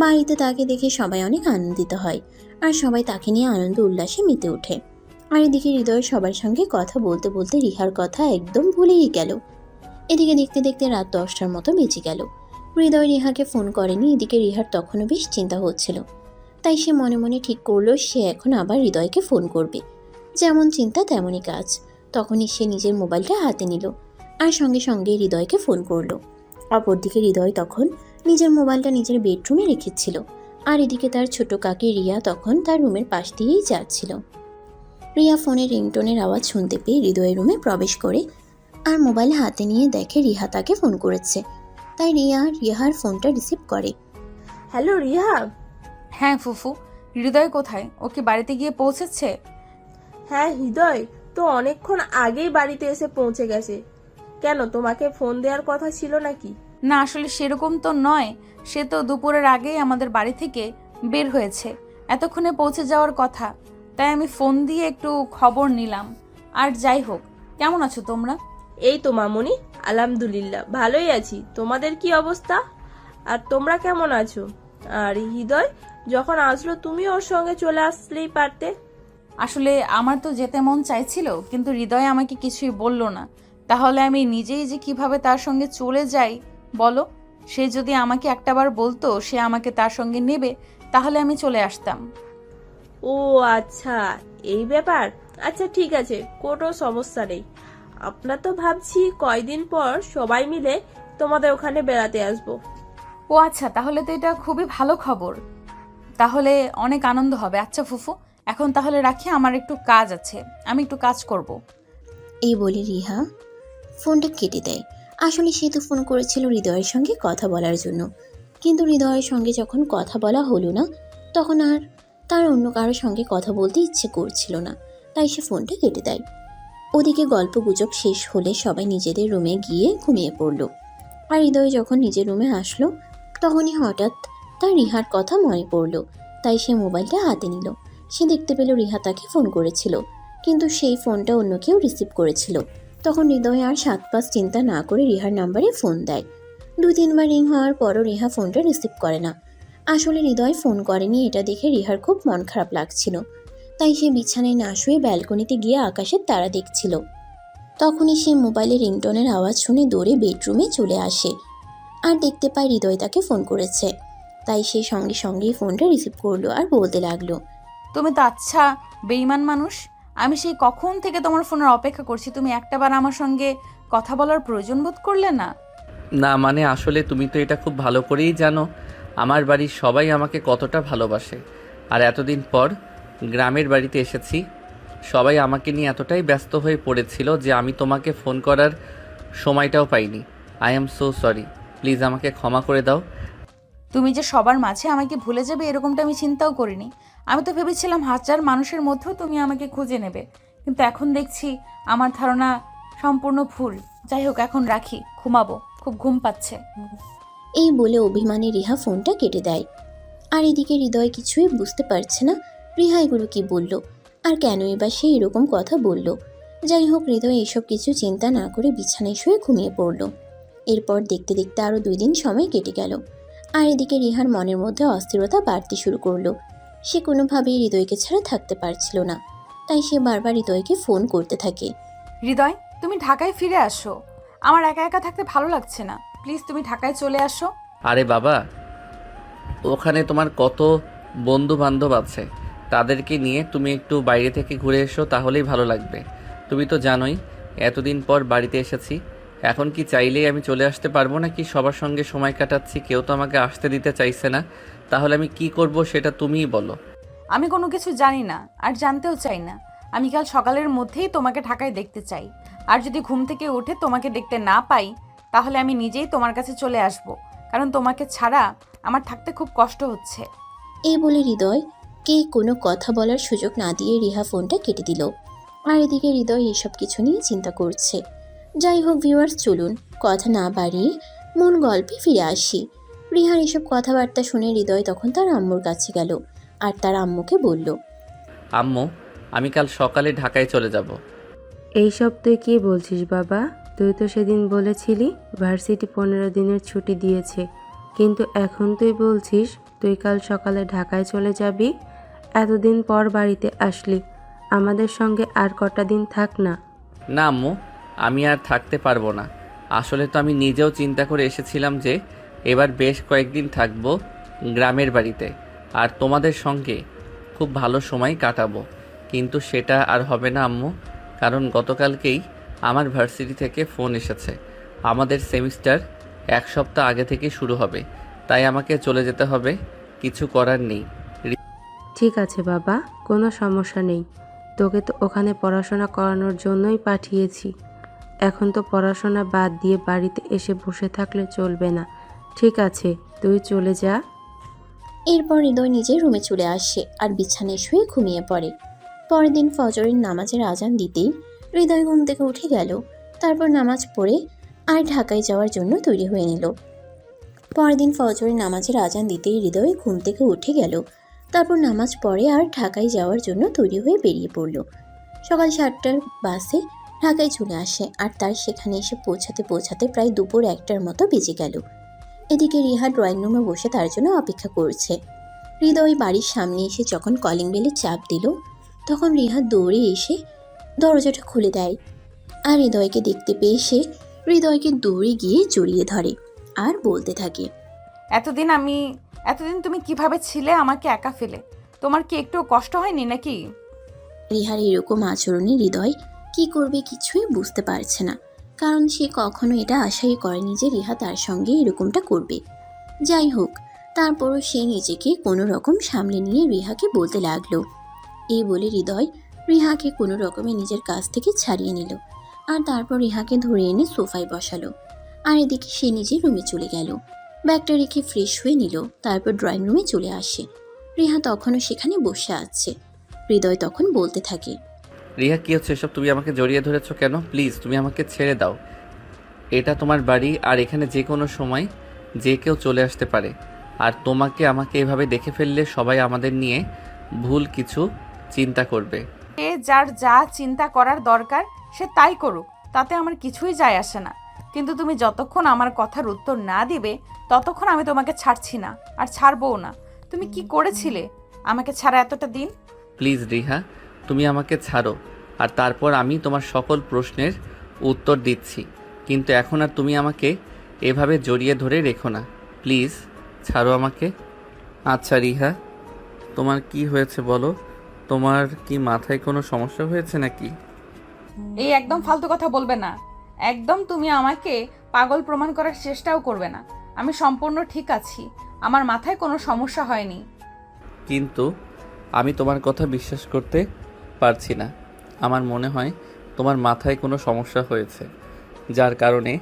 বাড়িতে তাকে দেখে সবাই অনেক আনন্দিত হয়, আর সবাই তাকে নিয়ে আনন্দ উল্লাসে মেতে ওঠে। আর এদিকে হৃদয় সবার সঙ্গে কথা বলতে বলতে রিহার কথা একদম ভুলেই গেল। এদিকে দেখতে দেখতে রাত 10টার মতো বেজে গেল। হৃদয় রিহাকে ফোন করেনি। এদিকে রিহার তখনও বেশ চিন্তা হচ্ছিল, তাই সে মনে মনে ঠিক করলো সে এখন আবার হৃদয়কে ফোন করবে। যেমন চিন্তা তেমনই কাজ। তখনই সে নিজের মোবাইলটা হাতে নিল আর সঙ্গে সঙ্গে হৃদয়কে ফোন করলো। অপরদিকে হৃদয় তখন নিজের মোবাইলটা নিজের বেডরুমে রেখেছিল, আর এদিকে তার ছোট কাকি রিয়া তখন তার রুমের পাশ দিয়েই যাচ্ছিল। রিয়া ফোনের রিংটোনের আওয়াজ শুনতে পেয়ে হৃদয়ের রুমে প্রবেশ করে আর মোবাইল হাতে নিয়ে দেখে রিহা তাকে ফোন করেছে। তাই রিহার ফোনটা রিসিভ করে। হ্যালো রিহা। হ্যাঁ ফুফু, হৃদয় কোথায়? ও কি বাড়িতে গিয়ে পৌঁছেছে? হ্যাঁ, হৃদয় তো অনেকক্ষণ আগেই বাড়িতে এসে পৌঁছে গেছে। কেন, তোমাকে ফোন দেওয়ার কথা ছিল নাকি? না, আসলে সেরকম তো নয়। সে তো দুপুরের আগেই আমাদের বাড়ি থেকে বের হয়েছে, এতক্ষণে পৌঁছে যাওয়ার কথা। তাই আমি ফোন দিয়ে একটু খবর নিলাম। আর যাই হোক, কেমন আছো তোমরা? এই তো মামুনি, আলহামদুলিল্লাহ ভালোই আছি। তোমাদের কি অবস্থা? আর তোমরা কেমন আছো? আর হৃদয় যখন আসলো তুমি ওর সঙ্গে চলে আসলেই পারতে। আসলে আমার তো যেতে মন চাইছিল, কিন্তু হৃদয় আমাকে কিছুই বলল না। তাহলে আমি নিজেই যে কিভাবে তার সঙ্গে চলে যাই বলো? সে যদি আমাকে একটাবার বলতো সে আমাকে তার সঙ্গে নেবে, তাহলে আমি চলে আসতাম। ও আচ্ছা, এই ব্যাপার। আচ্ছা ঠিক আছে, কোনো সমস্যা নেই। আমরা তো ভাবছি কয়দিন পর সবাই মিলে তোমাদের ওখানে বেড়াতে আসবো। ও আচ্ছা, তাহলে তো এটা খুবই ভালো খবর। তাহলে অনেক আনন্দ হবে। আচ্ছা ফুফু, এখন তাহলে রাখি, আমার একটু কাজ আছে, আমি একটু কাজ করব। এই বলে রিহা ফোনটা কেটে দেয়। আসলে সে তো ফোন করেছিল হৃদয়ের সঙ্গে কথা বলার জন্য, কিন্তু হৃদয়ের সঙ্গে যখন কথা বলা হলো না, তখন আর তার অন্য কারোর সঙ্গে কথা বলতে ইচ্ছে করছিল না, তাই সে ফোনটা কেটে দেয়। ওদিকে গল্প গুজব শেষ হলে সবাই নিজেদের রুমে গিয়ে ঘুমিয়ে পড়ল। আর হৃদয় যখন নিজের রুমে আসলো, তখনই হঠাৎ তার রিহার কথা মনে পড়ল। তাই সে মোবাইলটা হাতে নিল। সে দেখতে পেল রিহা তাকে ফোন করেছিল, কিন্তু সেই ফোনটা অন্য কেউ রিসিভ করেছিল। তখন হৃদয় আর 7-5 চিন্তা না করে রিহার নাম্বারে ফোন দেয়। 2-3 বার রিং হওয়ার পরও রিহা ফোনটা রিসিভ করে না। আসলে হৃদয় ফোন করেনি এটা দেখে রিহার খুব মন খারাপ লাগছিল, তাই সে বিছানায় না শুয়ে ব্যালকনিতে গিয়ে আকাশের তারা দেখছিল। তখনই সে মোবাইলে রিংটোনের আওয়াজ শুনে দৌড়ে বেডরুমে চলে আসে আর দেখতে পায় হৃদয় তাকে ফোন করেছে। তাই সে সঙ্গে সঙ্গেই ফোনটা রিসিভ করলো আর বলতে লাগলো, তুমি তো আচ্ছা বেঈমান মানুষ। আমি সেই কখন থেকে তোমার ফোনের অপেক্ষা করছি, তুমি একটাবার আমার সঙ্গে কথা বলার প্রয়োজন বোধ করলে না? না মানে আসলে তুমি তো এটা খুব ভালো করেই জানো আমার বাড়ির সবাই আমাকে কতটা ভালোবাসে। আর এতদিন পর গ্রামের বাড়িতে এসেছি, সবাই আমাকে নিয়ে এতটাই ব্যস্ত হয়ে পড়েছিল যে আমি তোমাকে ফোন করার সময়টাও পাইনি। I am so sorry, please আমাকে ক্ষমা করে দাও। তুমি যে সবার মাঝে আমাকে ভুলে যাবে এরকমটা আমি চিন্তাও করিনি। আমি তো ভেবেছিলাম 1000 মানুষের মধ্যেও তুমি আমাকে খুঁজে নেবে, কিন্তু এখন দেখছি আমার ধারণা সম্পূর্ণ ভুল। যাই হোক, এখন রাখি, ঘুমাবো, খুব ঘুম পাচ্ছে। এই বলে অভিমানী রিহা ফোনটা কেটে দেয়। আর এদিকে হৃদয় কিছুই বুঝতে পারছে না রিহা এগুলো কি বলল, আর কেনই বা সে এরকম কথা বলল। যাই হোক, হৃদয় এসব কিছু চিন্তা না করে বিছানায় শুয়ে ঘুমিয়ে পড়ল। এরপর দেখতে দেখতে আরও 2 দিন সময় কেটে গেল। আর এদিকে রিহার মনের মধ্যে অস্থিরতা বাড়তে শুরু করলো। সে কোনোভাবেই হৃদয়কে ছাড়া থাকতে পারছিল না, তাই সে বারবার হৃদয়কে ফোন করতে থাকে। হৃদয়, তুমি ঢাকায় ফিরে আসো, আমার একা একা থাকতে ভালো লাগছে না, প্লিজ তুমি ঢাকায় চলে আসো। আরে বাবা, ওখানে তোমার কত বন্ধু বান্ধব আছে, তাদেরকে নিয়ে তুমি একটু বাইরে থেকে ঘুরে এসো, তাহলেই ভালো লাগবে। তুমি তো জানোই এতদিন পর বাড়িতে এসেছি। এখন কি চাইলেই আমি চলে আসতে পারবো নাকি? সবার সঙ্গে সময় কাটাচ্ছি, কেউ তো আমাকে আসতে দিতে চাইছে না। তাহলে আমি কি করব সেটা তুমিই বলো। আমি কোনো কিছু জানি না আর জানতেও চাই না। আমি কাল সকালের মধ্যেই তোমাকে ঢাকায় দেখতে চাই। আর যদি ঘুম থেকে উঠে তোমাকে দেখতে না পাই, তাহলে আমি নিজেই তোমার কাছে চলে আসব, কারণ তোমাকে ছাড়া আমার থাকতে খুব কষ্ট হচ্ছে। এই বলে হৃদয়কে কোনো কথা বলার সুযোগ না দিয়ে রিহা ফোনটা কেটে দিল। আর এদিকে হৃদয় এসব কিছু নিয়ে চিন্তা করছে। যাই হোক ভিউয়ার্স, চলুন কথা না বাড়িয়ে মূল গল্পে ফিরে আসি। রিহার এসব কথাবার্তা শুনে হৃদয় তখন তার আম্মুর কাছে গেল আর তার আম্মুকে বলল, আম্মু, আমি কাল সকালে ঢাকায় চলে যাব। এইসব তুই কি বলছিস বাবা? তুই তো সেদিন বলেছিলি ভার্সিটি 15 দিনের ছুটি দিয়েছে, কিন্তু এখন তুই বলছিস তুই কাল সকালে ঢাকায় চলে যাবি। এতদিন পর বাড়িতে আসলি, আমাদের সঙ্গে আর কটা দিন থাক না। না আম্মু, আমি আর থাকতে পারবো না। আসলে তো আমি নিজেও চিন্তা করে এসেছিলাম যে এবার বেশ কয়েকদিন থাকবো গ্রামের বাড়িতে আর তোমাদের সঙ্গে খুব ভালো সময় কাটাবো, কিন্তু সেটা আর হবে না আম্মু। কারণ গতকালকেই আমার ভার্সিটি থেকে ফোন এসেছে, আমাদের সেমিস্টার 1 সপ্তাহ আগে থেকে শুরু হবে, তাই আমাকে চলে যেতে হবে। কিছু করার নেই। ঠিক আছে বাবা, কোনো সমস্যা নেই। তোকে তো ওখানে পড়াশোনা করানোর জন্যই পাঠিয়েছি। এখন তো পড়াশোনা বাদ দিয়ে বাড়িতে এসে বসে থাকলে চলবে না। ঠিক আছে, তুই চলে যা। এরপর হৃদয় নিজের রুমে চলে আসে আর বিছানায় শুয়ে ঘুমিয়ে পড়ে। পরের দিন ফজরের নামাজের আজান দিতেই হৃদয় ঘুম থেকে উঠে গেল। তারপর নামাজ পড়ে আর ঢাকায় যাওয়ার জন্য তৈরি হয়ে নিল। পরের দিন ফজরের নামাজের আজান দিতেই হৃদয় ঘুম থেকে উঠে গেল। তারপর নামাজ পড়ে আর ঢাকায় যাওয়ার জন্য তৈরি হয়ে বেরিয়ে পড়ল। সকাল 7টার বাসে ঢাকায় চলে আসে আর তার সেখানে এসে পৌঁছাতে পৌঁছাতে প্রায় দুপুর 1টার মতো বেজে গেল। এদিকে রিহা ড্রয়িং রুমে বসে তার জন্য অপেক্ষা করছে। হৃদয় বাড়ির সামনে এসে যখন কলিং বেলে চাপ দিল, তখন রিহা দৌড়ে এসে দরজাটা খুলে দেয়। আর হৃদয়কে দেখতে পেয়ে সে হৃদয়কে দৌড়ে গিয়ে জড়িয়ে ধরে আর বলতে থাকে, এতদিন তুমি কিভাবে ছিলে আমাকে একা ফেলে? তোমার কি একটু কষ্ট হয়নি নাকি? রিহার এরকম আচরণে হৃদয় কি করবে কিছুই বুঝতে পারছে না, কারণ সে কখনো এটা আশাই করেনি যে রিহা তার সঙ্গে এরকমটা করবে। যাই হোক, তারপরও সে নিজেকে কোনো রকম সামলে নিয়ে রিহাকে বলতে লাগলো। এই বলে হৃদয় রিহাকে কোনো রকমে নিজের কাছ থেকে ছাড়িয়ে নিল আর তারপর রিহাকে ধরে এনে সোফায় বসালো। আর এদিকে সে নিজের রুমে চলে গেল। ব্যাগটা রেখে ফ্রেশ হয়ে নিল, তারপর ড্রয়িং রুমে চলে আসে। রিহা তখনও সেখানে বসে আছে। হৃদয় তখন বলতে থাকে, রিহা, কী হচ্ছে এসব? তুমি আমাকে জড়িয়ে ধরেছো কেন? প্লিজ তুমি আমাকে ছেড়ে দাও। এটা তোমার বাড়ি আর এখানে যে কোনো সময় যে কেউ চলে আসতে পারে। আর তোমাকে আমাকে এভাবে দেখে ফেললে সবাই আমাদের নিয়ে ভুল কিছু চিন্তা করবে। যার যা চিন্তা করার দরকার সে তাই করুক, তাতে আমার কিছুই যায় আসে না। কিন্তু তুমি যতক্ষণ আমার কথার উত্তর না দিবে ততক্ষণ আমি তোমাকে ছাড়ছি না আর ছাড়বও না। তুমি কি করেছিলে আমাকে ছাড়া এতটা দিন? প্লিজ রিহা, তুমি আমাকে ছাড়ো, আর তারপর আমি তোমার সকল প্রশ্নের উত্তর দিচ্ছি। কিন্তু এখন আর তুমি আমাকে এভাবে জড়িয়ে ধরে রেখো না। প্লিজ ছাড়ো আমাকে। আচ্ছা রিহা, তোমার কি হয়েছে বলো? তোমার কি মাথায় কোনো সমস্যা হয়েছে নাকি? এই একদম ফালতু কথা বলবে না। একদম তুমি আমাকে পাগল প্রমাণ করার চেষ্টাও করবে না। আমি সম্পূর্ণ ঠিক আছি, আমার মাথায় কোনো সমস্যা হয়নি। কিন্তু আমি তোমার কথা বিশ্বাস করতে পারছি না। আমার মনে হয় তোমার মাথায় কোনো সমস্যা হয়েছে, যার কারণে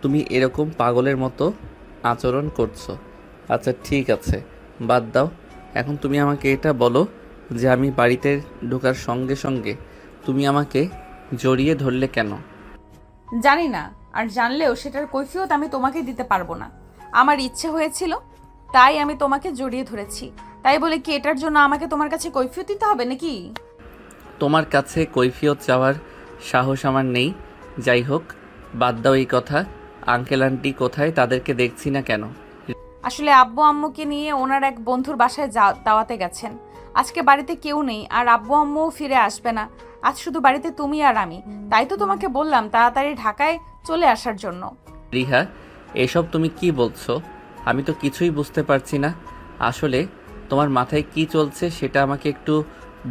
তুমি এরকম পাগলের মতো আচরণ করছো। আচ্ছা ঠিক আছে, বাদ দাও। এখন তুমি আমাকে এটা বলো যে আমি বাড়িতে ঢোকার সঙ্গে সঙ্গে তুমি আমাকে জড়িয়ে ধরলে কেন? জানি না, আর জানলেও সেটার কৈফিয়ত আমি তোমাকে দিতে পারবো না। আমার ইচ্ছে হয়েছিল তাই আমি তোমাকে জড়িয়ে ধরেছি। তাই বলে কি এটার জন্য আমাকে তোমার কাছে কৈফিয়ত দিতে হবে নাকি? তোমার কাছে কৈফিয়ত চাওয়ার সাহস আমার নেই। যাই হোক, বাদ দাও এই কথা। আঙ্কেল আন্টি কোথায়? তাদেরকে দেখছি না কেন? আসলে আব্বু আম্মুকে নিয়ে ওনার এক বন্ধুর বাসায় দাওয়াতে গেছেন। আজকে বাড়িতে কেউ নেই আর আব্বু আম্মুও ফিরে আসবে না। আজ শুধু বাড়িতে তুমি আর আমি। তাই তো তোমাকে বললাম তাড়াতাড়ি ঢাকায় চলে আসার জন্য। রিহা, এসব তুমি কি বলছো? আমি তো কিছুই বুঝতে পারছি না। আসলে তোমার মাথায় কি চলছে সেটা আমাকে একটু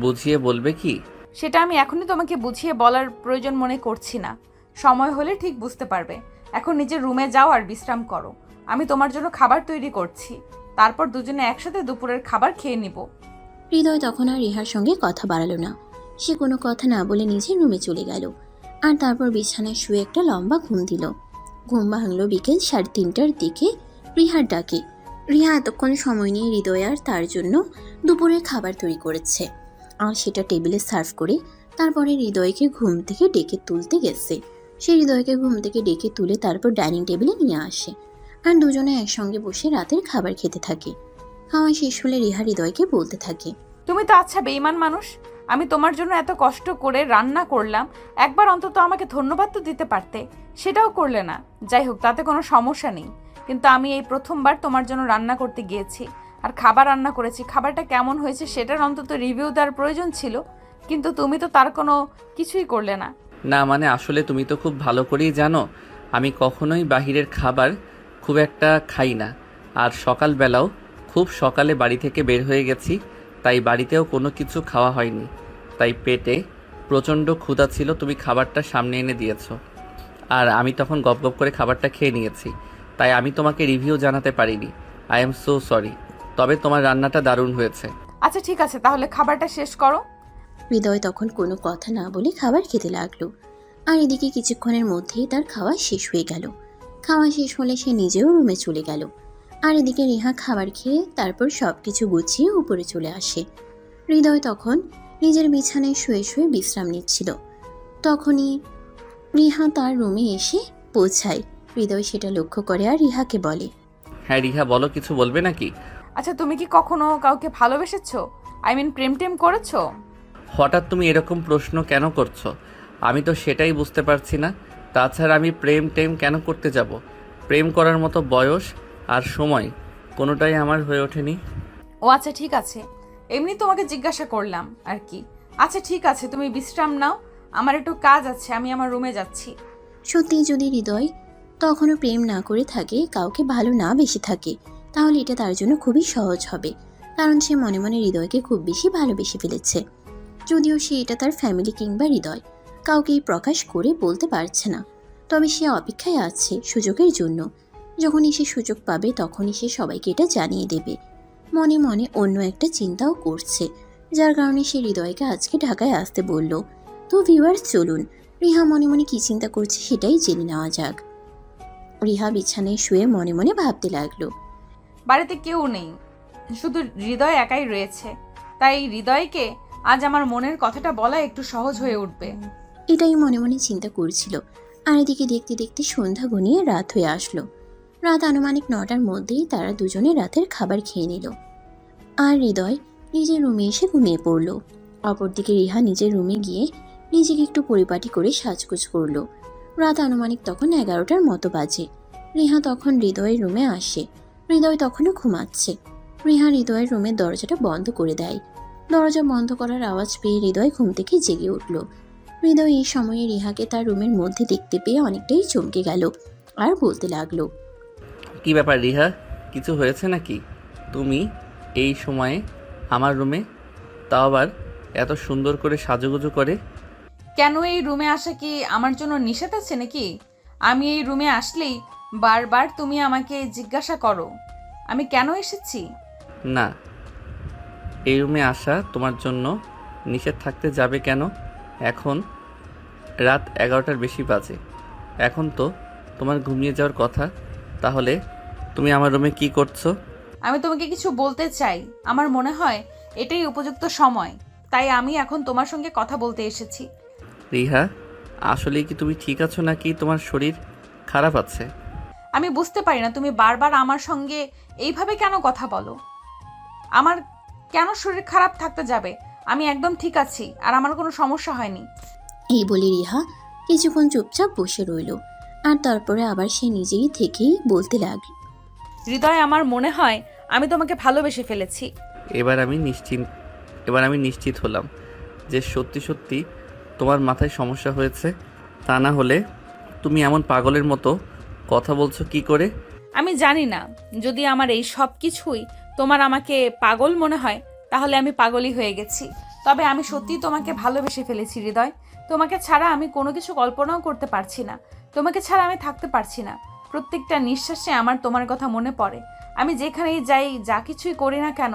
বুঝিয়ে বলবে কি? সেটা আমি এখনই তোমাকে বুঝিয়ে বলার প্রয়োজন মনে করছি না। সময় হলে ঠিক বুঝতে পারবে। এখন নিজের রুমে যাও আর বিশ্রাম করো। আমি তোমার জন্য খাবার তৈরি করছি। তারপর দুজনে একসাথে দুপুরের খাবার খেয়ে নিব। হৃদয় তখন আর রিহার সঙ্গে কথা বাড়ালো না। সে কোনো কথা না বলে নিজের রুমে চলে গেল আর তারপর বিছানায় শুয়ে একটা লম্বা ঘুম দিল। ঘুম ভাঙল বিকেল 3:30টার দিকে রিহার ডাকে। রিহা এতক্ষণ সময় নিয়ে হৃদয় আর তার জন্য দুপুরের খাবার তৈরি করেছে আর সেটা টেবিলে সার্ভ করে তারপরে হৃদয়কে ঘুম থেকে ডেকে তুলতে গেছে। সে হৃদয়কে ঘুম থেকে ডেকে তুলে তারপর ডাইনিং টেবিলে নিয়ে আসে আর দুজনে একসঙ্গে বসে রাতের খাবার খেতে থাকে। খাওয়া শেষ হলে রিহা হৃদয়কে বলতে থাকে, তুমি তো আচ্ছা বেঈমান মানুষ। আমি তোমার জন্য এত কষ্ট করে রান্না করলাম, একবার অন্তত আমাকে ধন্যবাদ তো দিতে পারতে। সেটাও করলে না। যাই হোক, তাতে কোনো সমস্যা নেই। কিন্তু আমি এই প্রথমবার তোমার জন্য রান্না করতে গিয়েছি আর খাবার রান্না করেছি। খাবারটা কেমন হয়েছে সেটার অন্তত রিভিউ দেওয়ার প্রয়োজন ছিল, কিন্তু তুমি তো তার কোনো কিছুই করলে না। না মানে আসলে তুমি তো খুব ভালো করেই জানো আমি কখনোই বাহিরের খাবার খুব একটা খাই না। আর সকালবেলাও খুব সকালে বাড়ি থেকে বের হয়ে গেছি, তাই বাড়িতেও কোনো কিছু খাওয়া হয়নি। তাই পেটে প্রচণ্ড ক্ষুধা ছিল, তুমি খাবারটা সামনে এনে দিয়েছো আর আমি তখন গপ গপ করে খাবারটা খেয়ে নিয়েছি। তাই আমি তোমাকে রিভিউ জানাতে পারিনি। I am so sorry. তবে তোমার রান্নাটা দারুণ হয়েছে। আচ্ছা ঠিক আছে, তাহলে খাবারটা শেষ করো। হৃদয় তখন কোনো কথা না বলে খাবার খেতে লাগলো আর এদিকে কিছুক্ষণের মধ্যেই তার খাওয়া শেষ হয়ে গেল। খাওয়া শেষ হলে সে নিজেও রুমে চলে গেল আর এদিকে রিহা খাবার খেয়ে তারপর সবকিছু গুছিয়ে উপরে চলে আসে। হৃদয় তখন নিজের বিছানায় শুয়ে শুয়ে বিশ্রাম নিচ্ছিল। তখনই রিহা তার রুমে এসে পৌঁছায়। হৃদয় সেটা লক্ষ্য করে আর রিহাকে বলে, হ্যাঁ রিহা বলো, কিছু বলবে নাকি? আচ্ছা, তুমি কি কখনো কাউকে ভালোবেসেছো? আই মিন প্রেম টেম করেছো? হঠাৎ তুমি এরকম প্রশ্ন কেন করছো? আমি তো সেটাই বুঝতে পারছি না। তাছাড়া আমি প্রেম টেম কেন করতে যাব? প্রেম করার মতো বয়স আর সময় কোনোটাই আমার হয়ে ওঠেনি। ও আচ্ছা ঠিক আছে, এমনি তোমাকে জিজ্ঞাসা করলাম আর কি। আচ্ছা ঠিক আছে, তুমি বিশ্রাম নাও, আমার একটু কাজ আছে, আমি আমার রুমে যাচ্ছি। সত্যি যদি হৃদয় তখনও প্রেম না করে থাকে, কাউকে ভালো না বেশি থাকে, তাহলে এটা তার জন্য খুবই সহজ হবে, কারণ সে মনে মনে হৃদয়কে খুব বেশি ভালোবেসে ফেলেছে। যদিও সে এটা তার ফ্যামিলি কিংবা হৃদয় কাউকেই প্রকাশ করে বলতে পারছে না, তবে সে অপেক্ষায় আছে সুযোগের জন্য। যখনই সে সুযোগ পাবে তখনই সে সবাইকে এটা জানিয়ে দেবে। মনে মনে অন্য একটা চিন্তাও করছে, যার কারণে সে হৃদয়কে আজকে ঢাকায় আসতে বলল। তো ভিউয়ার্স, চলুন রিহা মনে মনে কি চিন্তা করছে সেটাই জেনে নেওয়া যাক। রিহা বিছানায় শুয়ে মনে মনে ভাবতে লাগলো, বাড়িতে কেউ নেই, শুধু হৃদয় একাই রয়েছে। তাই হৃদয়কে আজ আমার মনের কথাটা বলা একটু সহজ হয়ে উঠবে। এটাই মনে মনে চিন্তা করছিল। আর এদিকে দেখতে দেখতে সন্ধ্যা ঘনিয়ে রাত হয়ে আসলো। রাত আনুমানিক 9টার মধ্যেই তারা দুজনে রাতের খাবার খেয়ে নিল আর হৃদয় নিজের রুমে এসে ঘুমিয়ে পড়ল। অপরদিকে রিহা নিজের রুমে গিয়ে নিজেকে একটু পরিপাটি করে সাজগোজ করলো। রাত আনুমানিক তখন 11টার মতো বাজে। রিহা তখন হৃদয়ের রুমে আসে। হৃদয় তখনও ঘুমাচ্ছে। রিহা হৃদয়ের রুমের দরজাটা বন্ধ করে দেয়। দরজা বন্ধ করার আওয়াজ পেয়ে হৃদয় ঘুম থেকে জেগে উঠল। হৃদয় এই সময়ে রিহাকে তার রুমের মধ্যে দেখতে পেয়ে অনেকটাই চমকে গেল আর বলতে লাগলো, কি ব্যাপার রিহা, কিছু হয়েছে নাকি? তুমি এই সময়ে আমার রুমে, তাও আবার এত সুন্দর করে সাজুগুজু করে? কেন এই রুমে আসা কি আমার জন্য নিষেধ আছে নাকি? আমি এই রুমে আসলেই বারবার তুমি আমাকে জিজ্ঞাসা করো আমি কেন এসেছি। না, এই রুমে আসা তোমার জন্য নিষেধ থাকতে যাবে কেন? এখন রাত 11টার বেশি বাজে, এখন তো তোমার ঘুমিয়ে যাওয়ার কথা। তাহলে তুমি আমার রুমে কি করছো? আমি তোমাকে কিছু বলতে চাই, আমার মনে হয় এটাই উপযুক্ত সময়, তাই আমি এখন তোমার সঙ্গে কথা বলতে এসেছি। রিহা, আসলে কি তুমি ঠিক আছো নাকি তোমার শরীর খারাপ আছে? আমি বুঝতে পারি না তুমি বারবার আমার সঙ্গে এইভাবে কেন কথা বলো। আমার কেন শরীর খারাপ থাকতে যাবে? আমি একদম ঠিক আছি আর আমার কোনো সমস্যা হয়নি। এই বলে রিহা কিছুক্ষণ চুপচাপ বসে রইল আর তারপরে আবার সে নিজেই থেকেই বলতে লাগল, হৃদয়, আমার মনে হয় আমি তোমাকে ভালোবেসে ফেলেছি। এবার আমি নিশ্চিত হলাম যে সত্যি সত্যি তোমার মাথায় সমস্যা হয়েছে। তা না হলে তুমি এমন পাগলের মতো কথা বলছো কি করে? আমি জানি না, যদি আমার এই সব কিছুই তোমার আমাকে পাগল মনে হয় তাহলে আমি পাগলই হয়ে গেছি। তবে আমি সত্যিই তোমাকে ভালোবেসে ফেলেছি হৃদয়। তোমাকে ছাড়া আমি কোনো কিছু কল্পনাও করতে পারছি না। তোমাকে ছাড়া আমি থাকতে পারছি না। প্রত্যেকটা নিঃশ্বাসে আমার তোমার কথা মনে পড়ে। আমি যেখানেই যাই, যা কিছুই করি না কেন,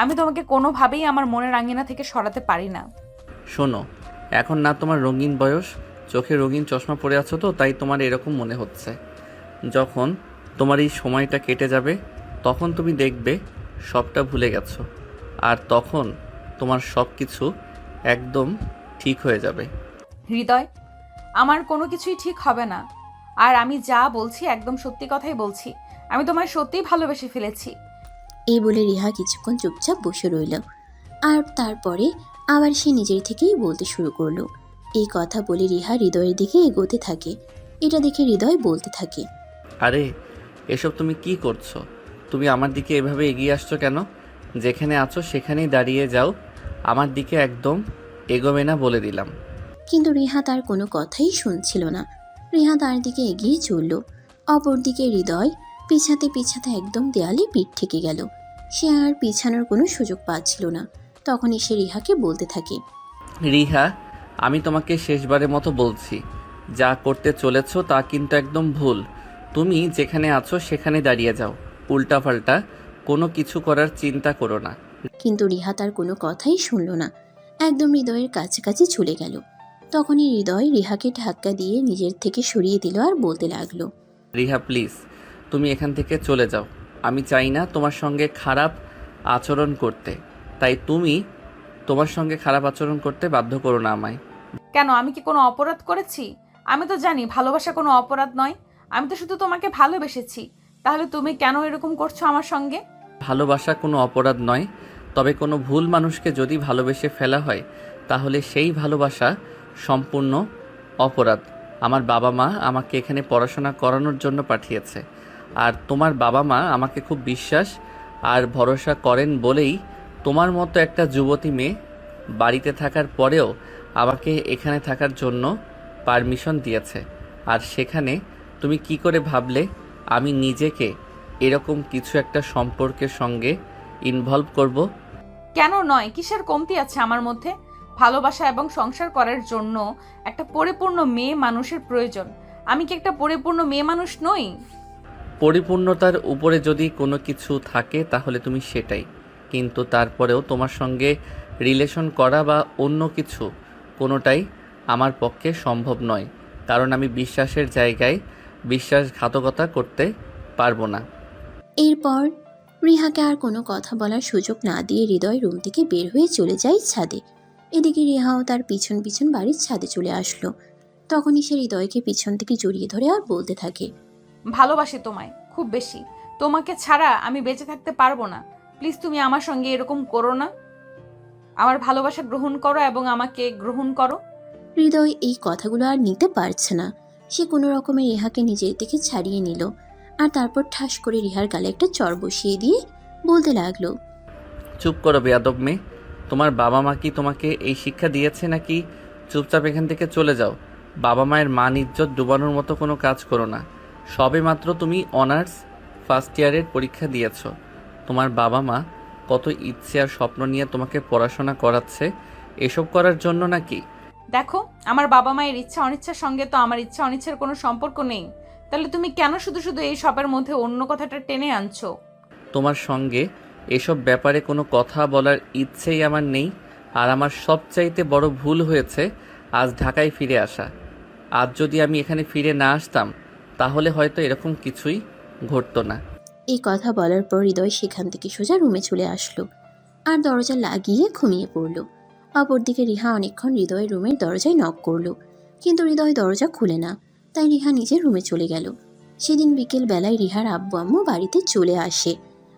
আমি তোমাকে কোনোভাবেই আমার মনের আঙিনা থেকে সরাতে পারি না। শোনো, এখন না তোমার রঙিন বয়স, চোখে রঙিন চশমা পরে আছো তো তাই তোমার এরকম মনে হচ্ছে। যখন তোমার এই সময়টা কেটে যাবে তখন তুমি দেখবে সবটা ভুলে গেছো, আর তখন তোমার সব কিছু একদম ঠিক হয়ে যাবে। হৃদয়, আমার কোনো কিছুই ঠিক হবে না। আর আমি যা বলছি একদম সত্যি কথাই বলছি। আমি তোমায় সত্যিই ভালোবেসে ফেলেছি। এই বলে রিহা কিছুক্ষণ চুপচাপ বসে রইল। আর তারপরে আবার সে নিজের থেকেই বলতে শুরু করলো। এই কথা বলে রিহা হৃদয়ের দিকে এগোতে থাকে। এটা দেখে হৃদয় বলতে থাকে, আরে এসব তুমি কি করছো? তুমি আমার দিকে এভাবে এগিয়ে আসছো কেন? যেখানে আছো সেখানেই দাঁড়িয়ে যাও, আমার দিকে একদম এগোবে না বলে দিলাম। কিন্তু রিহা তার কোনো কথাই শুনছিল না। রিহা তার দিকে এগিয়ে চলল। অপরদিকে হৃদয় পিছাতে পিছাতে একদম দেয়ালে পিঠ ঠেকে গেল। সে আর পিছানোর কোনো সুযোগ পাচ্ছিল না। তখনই সে রিহাকে বলতে থাকে, রিহা, আমি তোমাকে শেষবারের মতো বলছি, যা করতে চলেছো তা কিন্তু একদম ভুল। তুমি যেখানে আছো সেখানে দাঁড়িয়ে যাও, উল্টাপাল্টা কোনো কিছু করার চিন্তা করো না। কিন্তু রিহা তার কোনো কথাই শুনল না। একদম হৃদয়ের কাছাকাছি চলে গেল। তখনই হৃদয় রিহাকে ধাক্কা দিয়ে নিজের থেকে সরিয়ে দিল আর বলতে লাগলো, রিহা প্লিজ, তুমি এখান থেকে চলে যাও। আমি চাই না তোমার সঙ্গে খারাপ আচরণ করতে, তাই তুমি তোমার সঙ্গে খারাপ আচরণ করতে বাধ্য করো না আমায়। কেন, আমি কি কোনো অপরাধ করেছি? আমি তো জানি ভালোবাসা কোনো অপরাধ নয়। আমি তো শুধু তোমাকে ভালোবেসেছি। তাহলে তুমি কেন এরকম করছো আমার সঙ্গে? ভালোবাসা কোনো অপরাধ নয়, তবে কোনো ভুল মানুষকে যদি ভালোবেসে ফেলা হয় তাহলে সেই ভালোবাসা সম্পূর্ণ অপরাধ। আমার বাবা মা আমাকে এখানে পড়াশোনা করানোর জন্য পাঠিয়েছে, আর তোমার বাবা মা আমাকে খুব বিশ্বাস আর ভরসা করেন বলেই তোমার মতো একটা যুবতী মেয়ে বাড়িতে থাকার পরেও আমাকে এখানে থাকার জন্য পারমিশন দিয়েছে। আর সেখানে তুমি কি করে ভাবলে আমি নিজেকে এরকম কিছু একটা সম্পর্কের সঙ্গে ইনভলভ করব? কেন নয়? কিসের কমতি আছে আমার মধ্যে? ভালোবাসা এবং সংসার করার জন্য একটা পরিপূর্ণ মেয়ে মানুষের প্রয়োজন। আমি কি একটা পরিপূর্ণ মেয়ে মানুষ নই? পরিপূর্ণতার উপরে যদি কোনো কিছু থাকে তাহলে তুমি সেটাই, কিন্তু তারপরেও তোমার সঙ্গে রিলেশন করা বা অন্য কিছু কোনোটাই আমার পক্ষে সম্ভব নয়, কারণ আমি বিশ্বাসের জায়গায় বিশ্বাসঘাতকতা করতে পারবো না। এরপর রিহাকে আর কোনো কথা বলার সুযোগ না দিয়ে হৃদয় রুম থেকে বের হয়ে চলে যায় ছাদে। এদিকে রিহাও তার পিছন পিছন বাড়ির ছাদে চলে আসলো। তখনই সে হৃদয়কে পিছন থেকে জড়িয়ে ধরে আর বলতে থাকে, ভালোবাসি তোমায় খুব বেশি। তোমাকে ছাড়া আমি বেঁচে থাকতে পারবো না। প্লিজ তুমি আমার সঙ্গে এরকম করো না। আমার ভালোবাসা গ্রহণ করো এবং আমাকে গ্রহণ করো। হৃদয় এই কথাগুলো আর নিতে পারছে না। সে কোনো রকমে রিহাকে নিজের থেকে ছাড়িয়ে নিল আর তারপর ঠাস করে রিহার গালে একটা চড় বসিয়ে দিয়ে বলতে লাগলো, চুপ করো বেয়াদব মেয়ে, তোমার বাবা মা কি তোমাকে এই শিক্ষা দিয়েছে নাকি? চুপচাপ এখান থেকে চলে যাও। বাবা মায়ের মান ইজ্জত ডুবানোর মতো কোনো কাজ করো না। সবে মাত্র তুমি অনার্স ফার্স্ট ইয়ারের পরীক্ষা দিয়েছো। তোমার বাবা মা কত ইচ্ছে আর স্বপ্ন নিয়ে তোমাকে পড়াশোনা করাচ্ছে, এসব করার জন্য নাকি? দেখো, আমার বাবা মায়ের ইচ্ছা অনিচ্ছার সঙ্গে তো আমার ইচ্ছা অনিচ্ছার কোনো সম্পর্ক নেই। তাহলে তুমি কেন শুধু শুধু এই সবের মধ্যে অন্য কথাটা টেনে আনছো? তোমার সঙ্গে এসব ব্যাপারে কোনো কথা বলার ইচ্ছেই আমার নেই। আর আমার সবচাইতে বড় ভুল হয়েছে আজ ঢাকায় ফিরে আসা। আজ যদি আমি এখানে ফিরে না আসতাম তাহলে হয়তো এরকম কিছুই ঘটতো না। এই কথা বলার পর হৃদয় সেখান থেকে সোজা রুমে চলে আসলো আর দরজা লাগিয়ে ঘুমিয়ে পড়ল। অপরদিকে রিহা অনেকক্ষণ হৃদয়ের রুমের দরজায় নক করলো, কিন্তু হৃদয় দরজা খুলে না। তাই রিহা নিজের রুমে চলে গেল। সেদিন বিকেল বেলায় রিহার আব্বু আম্মু বাড়িতে চলে আসে।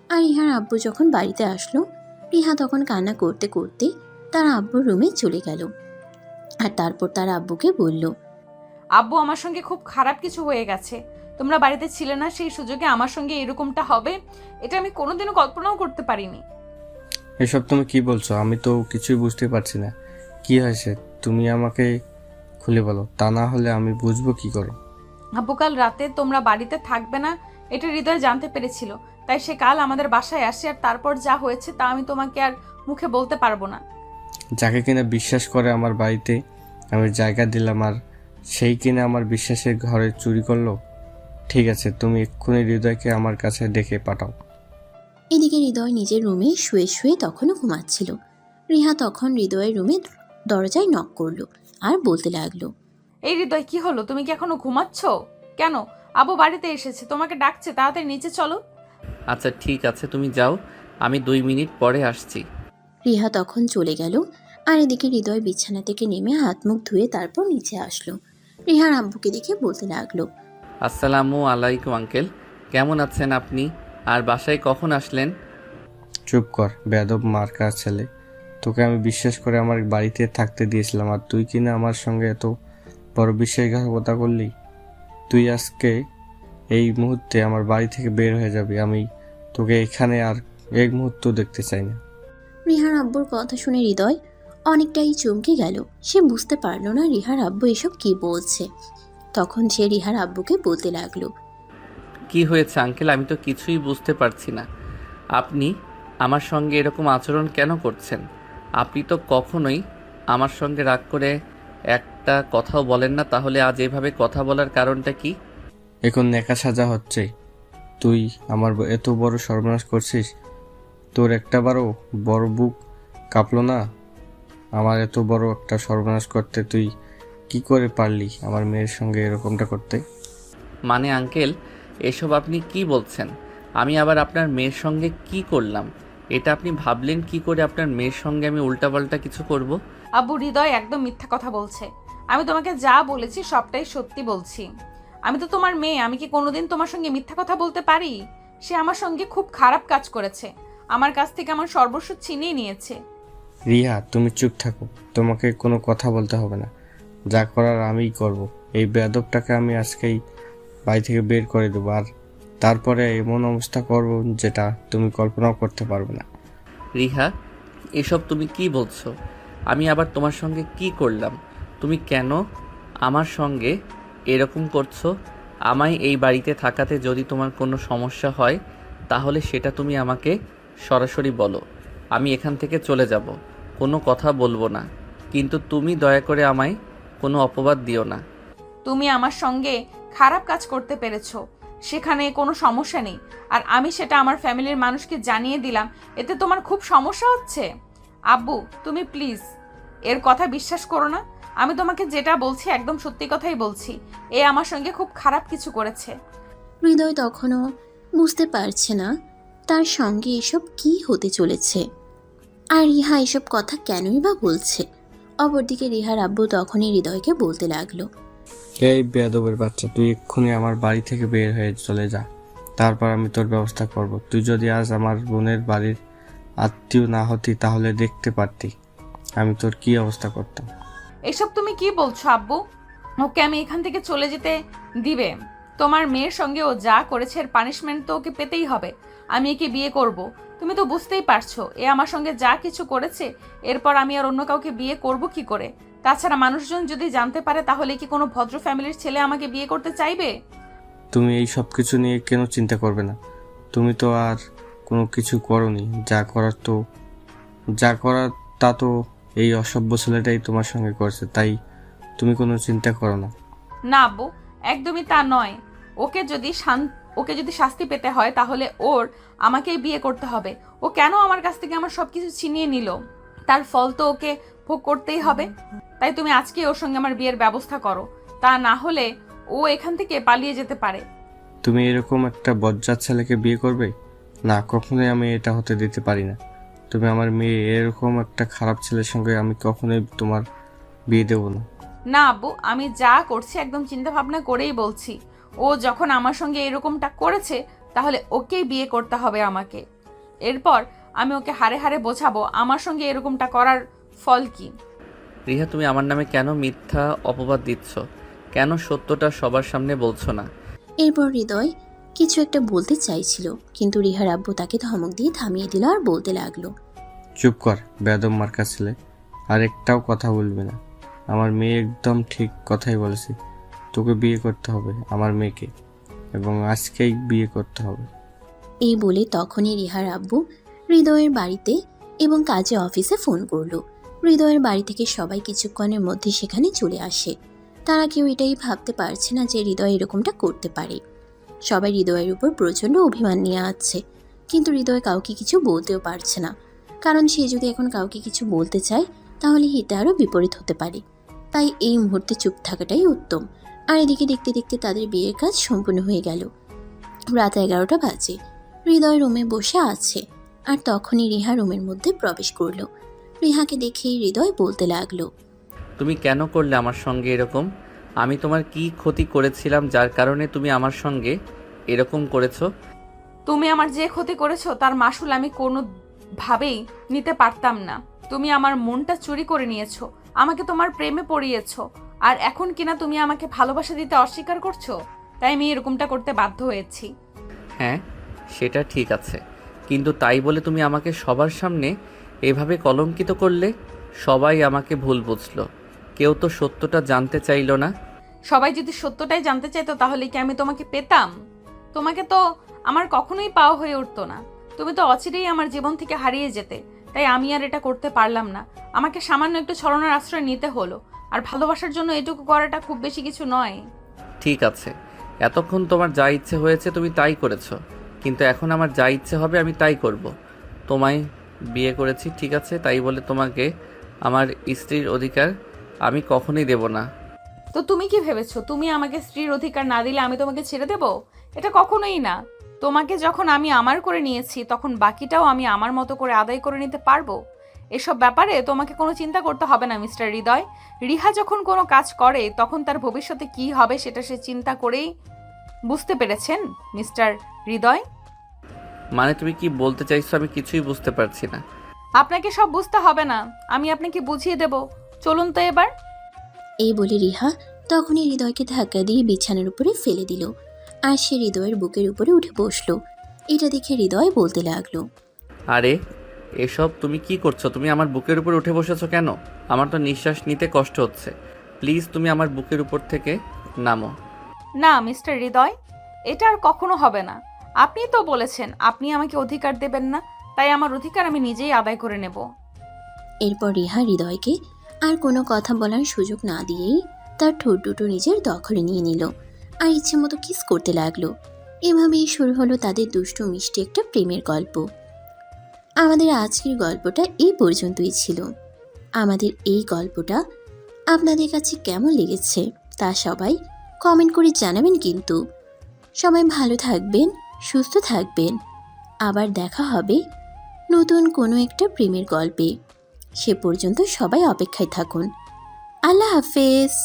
আর রিহার আব্বু যখন বাড়িতে আসলো, রিহা তখন কান্না করতে করতে তার আব্বুর রুমে চলে গেল। আর তারপর তার আব্বুকে বলল, আব্বু, আমার সঙ্গে খুব খারাপ কিছু হয়ে গেছে। তোমরা বাড়িতে ছিলে না, সেই সুযোগে আমার সঙ্গে এরকমটা হবে এটা আমি কোনোদিনও কল্পনাও করতে পারিনি। এসব তুমি কি বলছো? আমি তো কিছুই বুঝতে পারছি না। কি হয়েছে তুমি আমাকে খুলে বলো, তা না হলে আমি বুঝবো কি করে। আব্বু, কাল রাতে তোমরা বাড়িতে থাকবে না এটা হৃদয় জানতে পেরেছিল, তাই সে কাল আমাদের বাসায় আসে। আর তারপর যা হয়েছে তা আমি তোমাকে আর মুখে বলতে পারবো না। যাকে কিনা বিশ্বাস করে আমার বাড়িতে আমি জায়গা দিলাম, আর সেই কিনা আমার বিশ্বাসের ঘরে চুরি করলো। ঠিক আছে, তুমি এক্ষুনি হৃদয়কে আমার কাছে ডেকে পাঠাও। এদিকে হৃদয় নিজের রুমে শুয়ে শুয়ে তখনও ঘুমাচ্ছিল। রিহা তখন হৃদয়ের রুমে দরজায় নক করলো আর বলতে লাগলো, এই হৃদয়, কি হলো? তুমি কি এখনো ঘুমাচ্ছ? কেন? আবু বাড়িতে এসেছে, তোমাকে ডাকছে, তাড়াতাড়ি নিচে চলো। আচ্ছা ঠিক আছে, তুমি যাও, আমি 2 মিনিট পরে আসছি। রিহা তখন চলে গেল। আর এদিকে হৃদয় বিছানা থেকে নেমে হাত মুখ ধুয়ে তারপর নিচে আসলো। রিহার আব্বুকে দেখে বলতে লাগলো, আসসালামু আলাইকুম আঙ্কেল, কেমন আছেন আপনি? আর বাসায় কখন আসলেন? চুপ কর বেয়াদব মার্কা ছেলে, তোকে আমি বিশ্বাস করে আমার বাড়িতে থাকতে দিয়েছিলাম, আর তুই কিনা আমার সঙ্গে এত বড় বিশ্বাসঘাতকতা করলি। তুই আজকে এই মুহূর্তে আমার বাড়ি থেকে বের হয়ে যাবি। আমি তোকে এখানে আর এক মুহূর্ত দেখতে চাই না। রিহার আব্বুর কথা শুনে হৃদয় অনেকটাই চমকে গেল। সে বুঝতে পারল না রিহার আব্বু এসব কি বলছে। তখন সে রিহার আব্বুকে বলতে লাগলো, কি হয়েছে আঙ্কেল? আমি তো কিছুই বুঝতে পারছি না। আপনি আমার সঙ্গে এরকম আচরণ কেন করছেন? আপনি তো কখনোই আমার সঙ্গে রাগ করে একটা কথাও বলেন না, তাহলে আজ এভাবে কথা বলার কারণটা কি? এখন নেকা সাজা হচ্ছে। তুই আমার এত বড় সর্বনাশ করছিস, তোর একটাবারও বড় বুক কাঁপলো না আমার এত বড় একটা সর্বনাশ করতে? তুই কি করে পারলি আমার মেয়ের সঙ্গে এরকমটা করতে? মানে আঙ্কেল, এসব আপনি কি বলছেন? আমি আবার আপনার মেয়ের সঙ্গে কি করলাম? এটা আপনি ভাবলেন কি করে আপনার মেয়ের সঙ্গে আমি উল্টাপাল্টা কিছু করব? আব্বু, হৃদয় একদম মিথ্যা কথা বলছে। আমি তোমাকে যা বলেছি সবটাই সত্যি বলছি। আমি তো তোমার মেয়ে, আমি কি কোনোদিন তোমার সঙ্গে মিথ্যা কথা বলতে পারি? সে আমার সঙ্গে খুব খারাপ কাজ করেছে, আমার কাছ থেকে আমার সর্বস্ব ছিনিয়ে নিয়েছে। রিয়া, তুমি চুপ থাকো, তোমাকে কোনো কথা বলতে হবে না। যা করার আমিই করব। এই বেয়াদবটাকে আমি আজকেই বাড়ি থেকে বের করে দেবো, আর তারপরে এমন অবস্থা করব যেটা তুমি কল্পনাও করতে পারবে না। রিহা, এসব তুমি কি বলছো? আমি আবার তোমার সঙ্গে কি করলাম? তুমি কেন আমার সঙ্গে এরকম করছো? আমায় এই বাড়িতে থাকাতে যদি তোমার কোনো সমস্যা হয় তাহলে সেটা তুমি আমাকে সরাসরি বলো, আমি এখান থেকে চলে যাব, কোনো কথা বলবো না। কিন্তু তুমি দয়া করে আমায় কোনো অপবাদ দিও না। তুমি আমার সঙ্গে খারাপ কাজ করতে পেরেছো, সেখানে কোনো সমস্যা নেই, আর আমি সেটা আমার ফ্যামিলির মানুষকে জানিয়ে দিলাম, এতে তোমার খুব সমস্যা হচ্ছে। আব্বু, তুমি প্লিজ এর কথা বিশ্বাস করো না। আমি তোমাকে যেটা বলছি একদম সত্যি কথাই বলছি। এ আমার সঙ্গে খুব খারাপ কিছু করেছে। হৃদয় তখনও বুঝতে পারছে না তার সঙ্গে এসব কি হতে চলেছে, আর রিহা এসব কথা কেনই বা বলছে। অপরদিকে রিহার আব্বু তখনই হৃদয়কে বলতে লাগলো, এই বেয়াদবের বাচ্চা, তুই এক্ষুনি আমার বাড়ি থেকে বের হয়ে চলে যা, তারপর আমি তোর ব্যবস্থা করব। তুই যদি আজ আমার বোনের বাড়ির আত্মীয় না হতি তাহলে দেখতে পারতি আমি তোর কি অবস্থা করতাম। এসব তুমি কি বলছো আব্বু? ওকে আমি এখান থেকে চলে যেতে দিবে? তোমার মেয়ের সঙ্গে ও যা করেছে এর পানিশমেন্ট তো ওকে পেতেই হবে। আমি একে বিয়ে করব, তুমি তো বুঝতেই পারছো। এ আমার সঙ্গে যা কিছু করেছে, এরপর আমি আর অন্য কাউকে বিয়ে করব কি করে? তাছাড়া মানুষজন যদি জানতে পারে তাহলে কি কোনো ভদ্র ফ্যামিলির ছেলে আমাকে বিয়ে করতে চাইবে? তুমি এই সব কিছু নিয়ে কেন চিন্তা করবে না? তুমি তো আর কোনো কিছু করনি, যা করার তা তো এই অসভ্য ছেলেটাই তোমার সঙ্গে করছে, তাই তুমি কোনো চিন্তা করো না। না আব্বু, একদমই তা নয়। ওকে যদি শাস্তি পেতে হয় তাহলে ওর আমাকেই বিয়ে করতে হবে। ও কেন আমার কাছ থেকে আমার সবকিছু ছিনিয়ে নিল? তার ফল তো ওকে ভোগ করতেই হবে। তাই তুমি আজকে ওর সঙ্গে আমার বিয়ের ব্যবস্থা করো, তা না হলে ও এখান থেকে পালিয়ে যেতে পারে। তুমি এরকম একটা বজ্জাত ছেলেকে বিয়ে করবে? না, কখনোই আমি এটা হতে দিতে পারি না। তুমি আমার মেয়ে, এরকম একটা খারাপ ছেলের সঙ্গে আমি কখনোই তোমার বিয়ে দেবো না। না আব্বু, আমি যা করছি একদম চিন্তা ভাবনা করেই বলছি। ও যখন আমার সঙ্গে এরকমটা করেছে তাহলে ওকেই বিয়ে করতে হবে আমাকে। এরপর আমি ওকে হারে হারে বোঝাবো আমার সঙ্গে এরকমটা করার ফল কি। রিহা, তুমি আমার নামে কেন মিথ্যা অপবাদ দিচ্ছ? কেন সত্যটা সবার সামনে বলছো না? এরপর হৃদয় কিছু একটা বলতে চাইছিল, কিন্তু রিহার আব্বু তাকে ধমক দিয়ে থামিয়ে দিল আর বলতে লাগলো, চুপ কর বেয়াদব মার্কা ছেলে, আর একটাও কথা বলবি না। আমার মেয়ে একদম ঠিক কথাই বলেছে, তোকে বিয়ে করতে হবে আমার মেয়েকে, এবং আজকেই বিয়ে করতে হবে। এই বলে তখনই রিহার আব্বু হৃদয়ের বাড়িতে এবং কাজে অফিসে ফোন করলো। হৃদয়ের বাড়ি থেকে সবাই কিছুক্ষণের মধ্যে সেখানে চলে আসে। তারা কেউ এটাই ভাবতে পারছে না যে হৃদয় এরকমটা করতে পারে। সবাই হৃদয়ের উপর প্রচণ্ড অভিমান নিয়ে আসছে, কিন্তু হৃদয় কাউকে কিছু বলতেও পারছে না, কারণ সে যদি এখন কাউকে কিছু বলতে চায় তাহলে হিতে আরও বিপরীত হতে পারে। তাই এই মুহূর্তে চুপ থাকাটাই উত্তম। আর এদিকে দেখতে দেখতে তাদের বিয়ের কাজ সম্পূর্ণ হয়ে গেল। রাত 11টা বাজে। হৃদয় রুমে বসে আছে, আর তখনই রিহা রুমের মধ্যে প্রবেশ করলো। রিহাকে দেখেই হৃদয় বলতে লাগলো, তুমি কেন করলে আমার সঙ্গে এরকম? আমি তোমার কি ক্ষতি করেছিলাম যার কারণে তুমি আমার সঙ্গে এরকম করেছো? তুমি আমার যে ক্ষতি করেছো তার মাসুল আমি কোনোভাবেই নিতে পারতাম না। তুমি আমার মনটা চুরি করে নিয়েছো, আমাকে তোমার প্রেমে পড়িয়েছো, আর এখন কিনা তুমি আমাকে ভালোবাসা দিতে অস্বীকার করছো। তাই আমি এরকমটা করতে বাধ্য হয়েছি। হ্যাঁ, সেটা ঠিক আছে, কিন্তু তাই বলে তুমি আমাকে সবার সামনে এভাবে কলঙ্কিত করলে। সবাই আমাকে ভুল বুঝলো, কেউ তো সত্যটা জানতে চাইলো না। সবাই যদি সত্যটাই জানতে চাইতো তাহলে কি আমি তোমাকে পেতাম? তোমাকে তো আমার কখনোই পাওয়া হয়ে উঠতো না। তুমি তো অচিরেই আমার জীবন থেকে হারিয়ে যেতে। তাই আমি আর এটা করতে পারলাম না। আমাকে সামান্য একটু ছলনার আশ্রয় নিতে হলো। আর ভালোবাসার জন্য এটুকু করাটা খুব বেশি কিছু নয়। ঠিক আছে, এতক্ষণ তোমার যা ইচ্ছে হয়েছে তুমি তাই করেছো, কিন্তু এখন আমার যা ইচ্ছে হবে আমি তাই করব। তোমায় বিয়ে করেছি, ঠিক আছে, তাই বলে তোমাকে আমার স্ত্রীর অধিকার আমি কখনোই দেব না। তো তুমি কি ভেবেছো তুমি আমাকে স্ত্রীর অধিকার না দিলে আমি তোমাকে ছেড়ে দেব? এটা কখনোই না। তোমাকে যখন আমি আমার করে নিয়েছি তখন বাকিটাও আমি আমার মতো করে আদায় করে নিতে পারবো। এসব ব্যাপারে তোমাকে কোনো চিন্তা করতে হবে না মিস্টার হৃদয়। রিহা যখন কোনো কাজ করে তখন তার ভবিষ্যতে কি হবে সেটা সে চিন্তা করেই বুঝতে পেরেছেন মিস্টার হৃদয়। মানে তুমি কি বলতে চাইছো আমি কিছুই বুঝতে পারছি না। আপনাকে সব বুঝতে হবে না, আমি আপনাকে বুঝিয়ে দেব। চলুন তো এবার। এই বলে রিহা তখনই হৃদয়কে ধাক্কা দিয়ে বিছানার উপরে ফেলে দিল, আর সে হৃদয়ের বুকের উপরে উঠে বসলো। এটা দেখে হৃদয় বলতে লাগলো, আরে এসব তুমি কি করছো? তুমি আমার বুকের উপর উঠে বসেছো কেন? আমার তো নিঃশ্বাস নিতে কষ্ট হচ্ছে। প্লিজ তুমি আমার বুকের উপর থেকে নামো। না মিস্টার হৃদয়, এটা আর কখনো হবে না। আপনি তো বলেছেন আপনি আমাকে অধিকার দেবেন না, তাই আমার অধিকার আমি নিজেই আদায় করে নেব। এরপর রিহা হৃদয়কে আর কোনো কথা বলার সুযোগ না দিয়েই তার ঠোঁট দুটো নিজের দখলে নিয়ে নিল, আর ইচ্ছে মতো কিস করতে লাগলো। এভাবেই শুরু হলো তাদের দুষ্টু মিষ্টি একটা প্রেমের গল্প। আমাদের আজকের গল্পটা এই পর্যন্তই ছিল। আমাদের এই গল্পটা আপনাদের কাছে কেমন লেগেছে তা সবাই কমেন্ট করে জানাবেন। কিন্তু সবাই ভালো থাকবেন, সুস্থ থাকবেন। আবার দেখা হবে নতুন কোনো একটা প্রেমের গল্পে। সে পর্যন্ত সবাই অপেক্ষায় থাকুন। আল্লাহ হাফেজ।